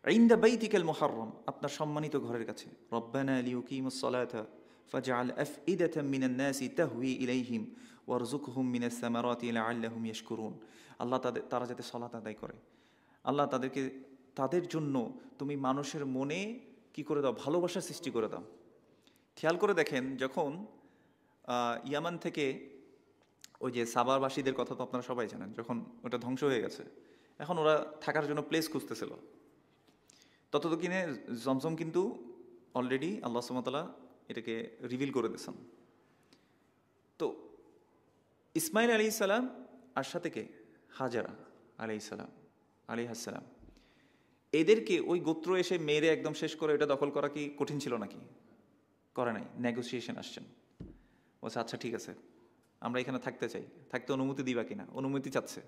ইনদা বাইতিকাল মুহাররম, আপনার সম্মানিত ঘরের কাছে। রব্বানা লিয়ুকিমুস সালাতা ফাজআল আফইদাতাম মিনান নাসি তাহওয়ি ইলাইহিম ওয়ারযুকহুম মিনাস সামারাতি লাআল্লাহুম ইয়াশকুরুন। আল্লাহ তারা যাতে সালাত আদায় করে, আল্লাহ তাদের জন্য তুমি মানুষের মনে কি করে দাও? ভালোবাসা সৃষ্টি করে দাও। খেয়াল করে দেখেন, যখন ইয়ামান থেকে ওই যে সাবারবাসীদের কথা তো আপনারা সবাই জানেন, যখন ওটা ধ্বংস হয়ে গেছে, এখন ওরা থাকার জন্য প্লেস খুঁজতেছিল, ততদিনে জমজম কিন্তু অলরেডি আল্লাহ সুবহানাহু ওয়া তাআলা এটাকে রিভিল করে দিয়েছেন। তো ইসমাইল আলাইহিস সালাম আর সাথে কে? হাজারা আলাইহিস সালাম, এদেরকে ওই গোত্র এসে মেরে একদম শেষ করে এটা দখল করা কি কঠিন ছিল নাকি? করে নাই। নেগোসিয়েশন আসছেন, বলছে আচ্ছা ঠিক আছে, আমরা এখানে থাকতে চাই, থাকতে অনুমতি দিবা কিনা? অনুমতি চাচ্ছে,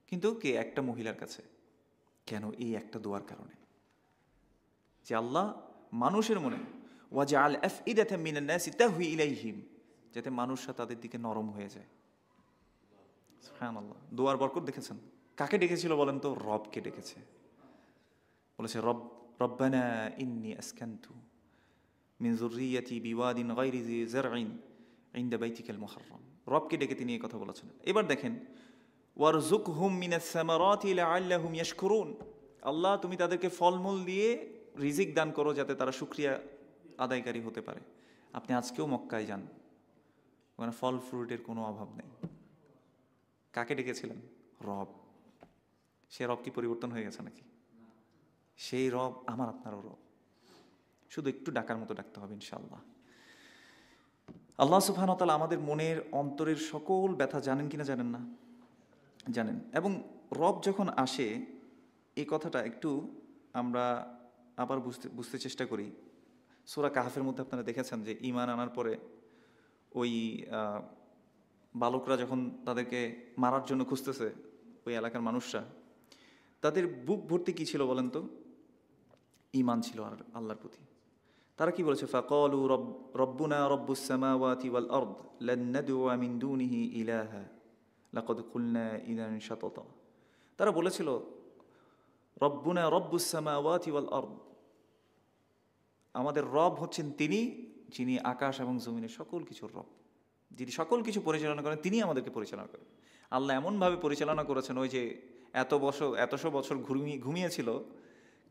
কিন্তু কে? একটা মহিলার কাছে। কেন? এই একটা দোয়ার কারণে, যে আল্লাহ মানুষের মনে ওয়াজআল আফইদাতাম মিনান নাসি তাহওয়ি ইলাইহিম, যাতে মানুষরা তাদের দিকে নরম হয়ে যায়। সুবহানাল্লাহ। দোয়ার বরকত দেখেছেন? কাকে ডেকেছিল বলেন তো? রবকে ডেকেছে। বলেছে রব্বানা ইন্নী আসকানতু মিন যুররিয়্যাতি বিওয়াদিন গায়রি যী যারইন ইনদা বাইতিকাল মুহাররম। রবকে ডেকে তিনি এই কথা বলেছেন। এবার দেখেন, ওয়ারযুকহুম মিনাস সামারাতি লাআল্লাহুম ইয়াশকুরুন, আল্লাহ তুমি তাদেরকে ফলমূল দিয়ে রিজিক দান করো যাতে তারা শুকরিয়া আদায়কারী হতে পারে। আপনি আজকেও মক্কায় যান, ওখানে ফল ফ্রুটের কোনো অভাব নেই। কাকে ডেকেছিলেন? রব। সে রব কি পরিবর্তন হয়ে গেছে নাকি? সেই রব আমার আপনারও রব, শুধু একটু ডাকার মতো ডাকতে হবে ইনশাআল্লাহ। আল্লাহ সুবহানাহু ওয়া তাআলা আমাদের মনের অন্তরের সকল ব্যথা জানেন কিনা জানেন না? জানেন। এবং রব যখন আসে, এই কথাটা একটু আমরা আবার বুঝতে বুঝতে চেষ্টা করি। সূরা কাহফের মধ্যে আপনারা দেখেছেন যে ঈমান আনার পরে ওই বালকরা যখন তাদেরকে মারার জন্য খুঁজতেছে, ওই এলাকার মানুষরা, তাদের বুক ভর্তি কী ছিল বলেন তো? ঈমান ছিল আর আল্লাহর প্রতি। তারা কি বলেছে? ফাকালু রব্বুনা রব্বুস সামাওয়াতি ওয়াল আরদ লান নাদউয়া মিন দুনিহি ইলাহা লাকাদ কুলনা ইযান শাতাতা। তারা বলেছিল রব্বুনা রব্বুস সামাওয়াতি ওয়াল আরদ, আমাদের রব হচ্ছেন তিনি, যিনি আকাশ এবং জমিনের সকল কিছুর রব, যিনি সকল কিছু পরিচালনা করেন, তিনি আমাদেরকে পরিচালনা করেন। আল্লাহ এমনভাবে পরিচালনা করেছেন, ওই যে এতশো বছর ঘুমিয়েছিল,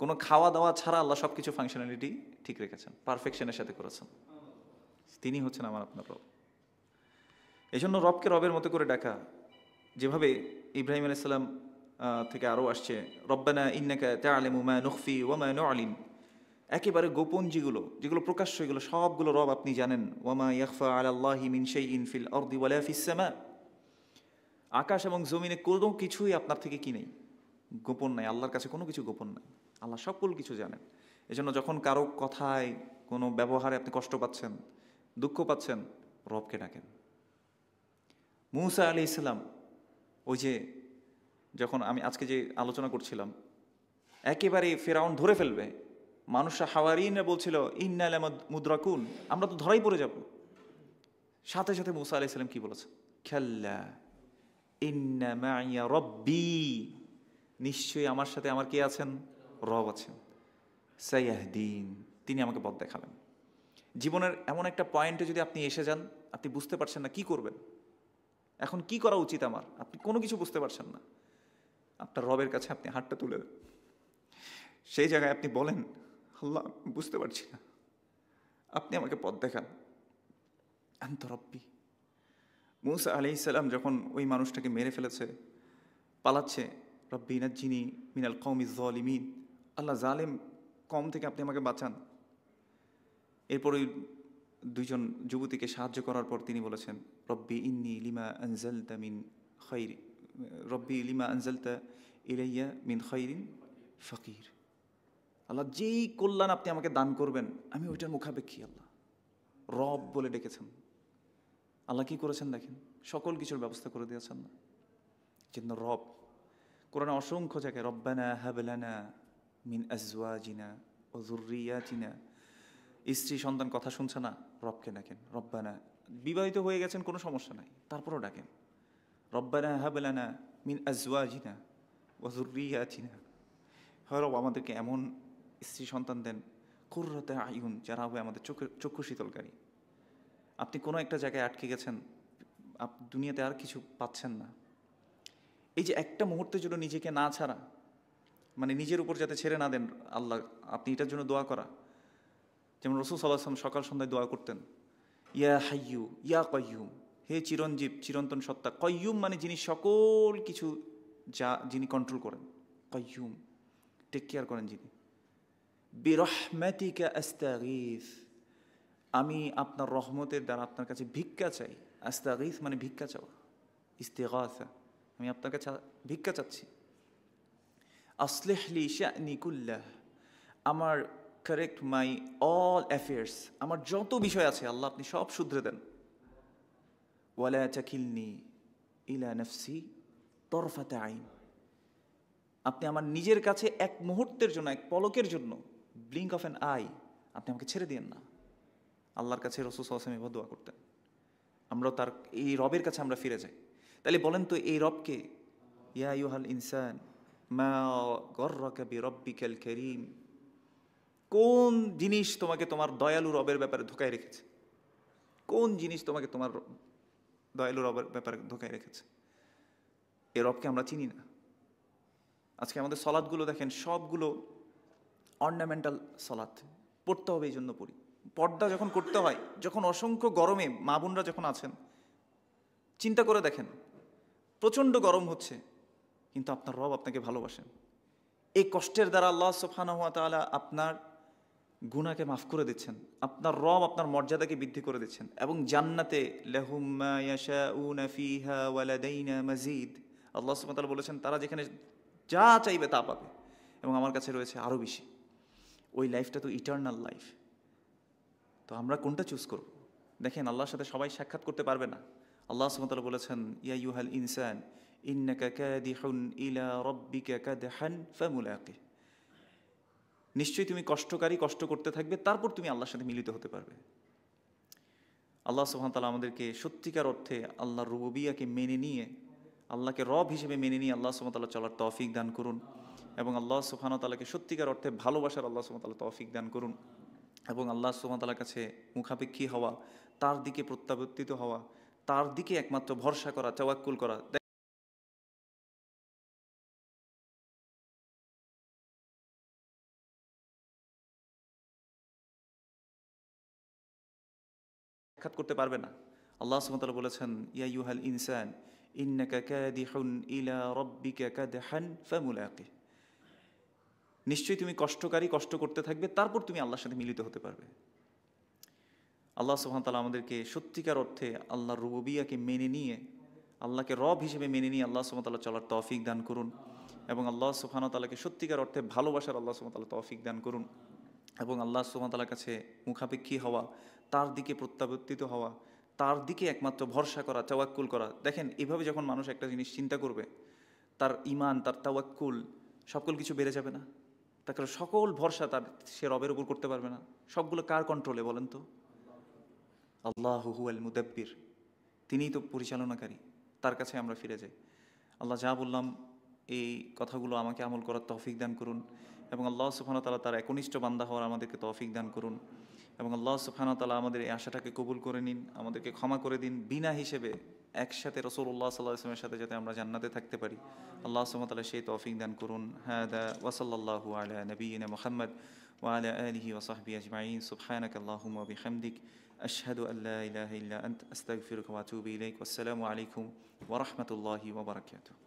কোনো খাওয়া দাওয়া ছাড়া আল্লাহ সব কিছু ফাংশনালিটি ঠিক রেখেছেন, পারফেকশনের সাথে করেছেন। তিনি হচ্ছেন আমার আপনার রব। এই জন্য রবকে রবের মতো করে ডাকা, যেভাবে ইব্রাহিম আলাইহিস সালাম থেকে আরও আসছে, রব্বানা ইন্নাকা তা'লামু মা নুখফি ওয়া মা নু'লিন, একেবারে গোপন যেগুলো প্রকাশ্য, এগুলো সবগুলো রব আপনি জানেন। ওয়ামা ইয়াখফা আলাল্লাহি মিন শাইইন ফিল আরদি ওয়ালা ফিস সামা, আকাশ এবং জমিনে কোনো কিছুই আপনার থেকে কি নেই, গোপন নাই। আল্লাহর কাছে কোনো কিছু গোপন নাই, আল্লাহ সকল কিছু জানেন। এজন্য যখন কারো কথায়, কোনো ব্যবহারে আপনি কষ্ট পাচ্ছেন, দুঃখ পাচ্ছেন, রবকে ডাকেন। মূসা আলাইহিস সালাম, ওই যে যখন আমি আজকে যে আলোচনা করছিলাম, একেবারে ফেরাউন ধরে ফেলবে, মানুষরা হাওয়ারিনরা বলছিল ইন্না লামুদরাকুন, আমরা তো ধরাই পড়ে যাব। সাথে সাথে মূসা আলাইহিস সালাম কি বলেছে? খাল্লা ইন্না মাইয়া রব্বি, নিশ্চয়ই আমার সাথে আমার কে আছেন? রব আছেন। সাইয়াহদিন, তিনি আমাকে পথ দেখাবেন। জীবনের এমন একটা পয়েন্টে যদি আপনি এসে যান, আপনি বুঝতে পারছেন না কি করবেন, এখন কি করা উচিত আমার, আপনি কোনো কিছু বুঝতে পারছেন না, আপনার রবের কাছে আপনি হাতটা তুলে দেন। সেই জায়গায় আপনি বলেন, আল্লাহ বুঝতে পারছি না, আপনি আমাকে পথ দেখান, আনতা রব্বি। মূসা আলাইহিস সালাম যখন ওই মানুষটাকে মেরে ফেলেছে, পালাচ্ছে, রব্বি নাজ্জিনি মিনাল কওমিজ যালিমিন, আল্লাহ জালেম কম থেকে আপনি আমাকে বাঁচান। এরপর ওই দুইজন যুবতীকে সাহায্য করার পর তিনি বলেছেন, রব্বি ইন্নি লিমা আনজালতা মিন খাইরি, রব্বি লিমা আনজালতা ইলাইয়া মিন খাইরিন ফাকির। আল্লাহ যেই কল্যাণ আপনি আমাকে দান করবেন, আমি ওইটার মুখাপেক্ষী। আল্লাহ রব বলে ডেকেছেন। আল্লাহ কি করেছেন দেখেন, সকল কিছুর ব্যবস্থা করে দিয়েছেন না, জন্য রব। কোরআনে অসংখ্য জায়গায় রব্বানা হাবলানা মিন আজওয়াজিনা ওয়া যুররিয়াতিনা, স্ত্রী সন্তান কথা শুনছে না, রবকে ডাকেন রব্বানা। বিবাহিত হয়ে গেছেন, কোনো সমস্যা নাই, তারপরও ডাকেন রব্বানা হাবলানা মিন আজওয়াজিনা ওয়া যুররিয়াতিনা, হয় রব আমাদেরকে এমন স্ত্রী সন্তান দেন, কুররাতা আয়ুন, যারা হবে আমাদের চক্ষু শীতলকারী। আপনি কোনো একটা জায়গায় আটকে গেছেন, দুনিয়াতে আর কিছু পাচ্ছেন না, এই যে একটা মুহূর্তের জন্য নিজেকে না ছাড়া, মানে নিজের উপর যাতে ছেড়ে না দেন আল্লাহ, আপনি এটার জন্য দোয়া করা। যেমন রাসূল সাল্লাল্লাহু আলাইহি ওয়াসাল্লাম সকাল সন্ধ্যায় দোয়া করতেন, ইয়া হাইয়ু ইয়া কাইয়ুম, হে চিরঞ্জীব চিরন্তন সত্তা। কাইয়ুম মানে যিনি সকল কিছু যিনি কন্ট্রোল করেন, কাইয়ুম টেক কেয়ার করেন যিনি। বিরহমাতিকা আস্তাগীথ, আমি আপনার রহমতের দ্বারা আপনার কাছে ভিক্ষা চাই। আস্তাগীথ মানে ভিক্ষা চাওয়া, ইস্তিগাসা, আমি আপনার কাছে ভিক্ষা চাচ্ছি। আসলিহ লি শা'নি কুল্লাহ, আমার কারেক্ট মাই অল অ্যাফেয়ার্স, আমার যত বিষয় আছে আল্লাহ আপনি সব শুধরে দেন। ওয়ালা তাকিলনি ইলা নাফসি তরফাতা আইন, আপনি আমার নিজের কাছে এক মুহূর্তের জন্য, এক পলকের জন্য, ব্লিঙ্ক অফ অ্যান আই, আপনি আমাকে ছেড়ে দিয়েন না। আল্লাহর কাছে রাসূল সাল্লাল্লাহু আলাইহি ওয়াসাল্লাম দোয়া করতেন। আমরাও তার এই রবের কাছে আমরা ফিরে যাই। তাহলে বলেন তো এই রবকে, ইয়া আইয়ুহাল ইনসান মা গররাকা বিরব্বিকাল কারীম, কোন জিনিস তোমাকে তোমার দয়ালু রবের ব্যাপারে ধোকায় রেখেছে? কোন জিনিস তোমাকে তোমার দয়ালু রবের ব্যাপারে ধোকায় রেখেছে? এই রবকে আমরা চিনি না। আজকে আমাদের সলাৎগুলো দেখেন, সবগুলো অর্নামেন্টাল সলাৎ, পড়তে হবে এই জন্য পড়ি। পর্দা যখন করতে হয়, যখন অসংখ্য গরমে মা বোনরা যখন আছেন, চিন্তা করে দেখেন, প্রচণ্ড গরম হচ্ছে, কিন্তু আপনার রব আপনাকে ভালোবাসেন। এই কষ্টের দ্বারা আল্লাহ সুবহানাহু ওয়া তাআলা আপনার গুনাহকে মাফ করে দিচ্ছেন, আপনার রব আপনার মর্যাদাকে বৃদ্ধি করে দিচ্ছেন, এবং জান্নাতে লাহুম মা ইয়াশাউনা ফিহা ওয়া লাদাইনা মাজিদ, আল্লাহ সুবহানাহু ওয়া তাআলা বলেছেন তারা যেখানে যা চাইবে তা পাবে এবং আমার কাছে রয়েছে আরও বেশি। ওই লাইফটা তো ইটারনাল লাইফ। তো আমরা কোনটা চুজ করব? দেখেন, আল্লাহর সাথে সবাই সাক্ষাৎ করতে পারবে না। আল্লাহ সুবহানাহু ওয়া তাআলা বলেছেন, ইয়া আইয়ুহাল ইনসান ইন্নাকা কাদিহুন ইলা রাব্বিকা কাদহান ফামুলাকি, নিশ্চয়ই তুমি কষ্টকারী, কষ্ট করতে থাকবে, তারপর তুমি আল্লাহর সাথে মিলিত হতে পারবে। আল্লাহ সুবহানাহু ওয়া তাআলা আমাদেরকে সত্যিকার অর্থে আল্লাহর রুবুবিয়াকে মেনে নিয়ে, আল্লাহকে রব হিসেবে মেনে নিয়ে আল্লাহ সুবহানাহু ওয়া তাআলা চলার তৌফিক দান করুন, এবং আল্লাহ সুবহানাহু ওয়া তাআলাকে সত্যিকার অর্থে ভালোবাসার আল্লাহ সুবহানাহু ওয়া তাআলা তৌফিক দান করুন, এবং আল্লাহ সুবহানাহু ওয়া তাআলার কাছে মুখাপেক্ষী হওয়া, তার দিকে প্রত্যাবর্তিত হওয়া, তার দিকে একমাত্র ভরসা করা, তাওয়াক্কুল করা। সাক্ষাৎ করতে পারবে না। আল্লাহ সুবহানাহু ওয়া তাআলা বলেছেন, ইয়া আইয়ুহাল ইনসান ইন্নাকা কাদিহুন ইলা রাব্বিকা কাদহান ফামুলাকি, নিশ্চয়ই তুমি কষ্টকারী, কষ্ট করতে থাকবে, তারপর তুমি আল্লাহর সাথে মিলিত হতে পারবে। আল্লাহ সুবহানাহু ওয়া তাআলা আমাদেরকে সত্যিকার অর্থে আল্লাহর রুবুবিয়াকে মেনে নিয়ে, আল্লাহকে রব হিসেবে মেনে নিয়ে আল্লাহ সুবহানাহু ওয়া তাআলা চলার তৌফিক দান করুন, এবং আল্লাহ সুবহানাহু ওয়া তাআলাকে সত্যিকার অর্থে ভালোবাসার আল্লাহ সুবহানাহু ওয়া তাআলা তৌফিক দান করুন, এবং আল্লাহ সুবহানাহু ওয়া তাআলার কাছে মুখাপেক্ষী হওয়া, তার দিকে প্রত্যাবর্তিত হওয়া, তার দিকে একমাত্র ভরসা করা, তাওয়াক্কুল করা। দেখেন, এভাবে যখন মানুষ একটা জিনিস চিন্তা করবে, তার ঈমান, তার তাওয়াক্কুল, সকল কিছু বেড়ে যাবে না? তার সকল ভরসা তার সে রবের উপর করতে পারবে না? সবগুলো কার কন্ট্রোলে বলেন তো? আল্লাহু হুয়াল মুদাব্বির, তিনিই তো পরিচালনাকারী, তার কাছে আমরা ফিরে যাই। আল্লাহ যা বললাম এই কথাগুলো আমাকে আমল করার তৌফিক দান করুন, এবং আল্লাহ সুবহানাহু ওয়া তাআলা তার একনিষ্ঠ বান্দা হওয়ার আমাদেরকে তৌফিক দান করুন, এবং আল্লাহ সুবহানাহু ওয়া তাআলা আমাদের এই আশাটাকে কবুল করে নিন, আমাদেরকে ক্ষমা করে দিন, বিনা হিসেবে একসাথে রাসূলুল্লাহ সাল্লাল্লাহু আলাইহি ওয়াসাল্লামের সাথে যাতে আমরা জান্নাতে থাকতে পারি, আল্লাহ সুবহানাহু ওয়া তাআলা সেই তৌফিক দান করুন। হাদা ওয়া সাল্লাল্লাহু আলা নবিয়িনা মুহাম্মদ ওয়া আলা আলিহি ওয়া সাহবিহি আজমাইন। সুবহানাকা আল্লাহুম্মা ওয়া বিহামদিক আশহাদু আল লা ইলাহা ইল্লা আনতা আস্তাগফিরুকা ওয়া আতুবু ইলাইক। ওয়াসসালামু আলাইকুম ওয়া রাহমাতুল্লাহি ওয়া বারাকাতুহু।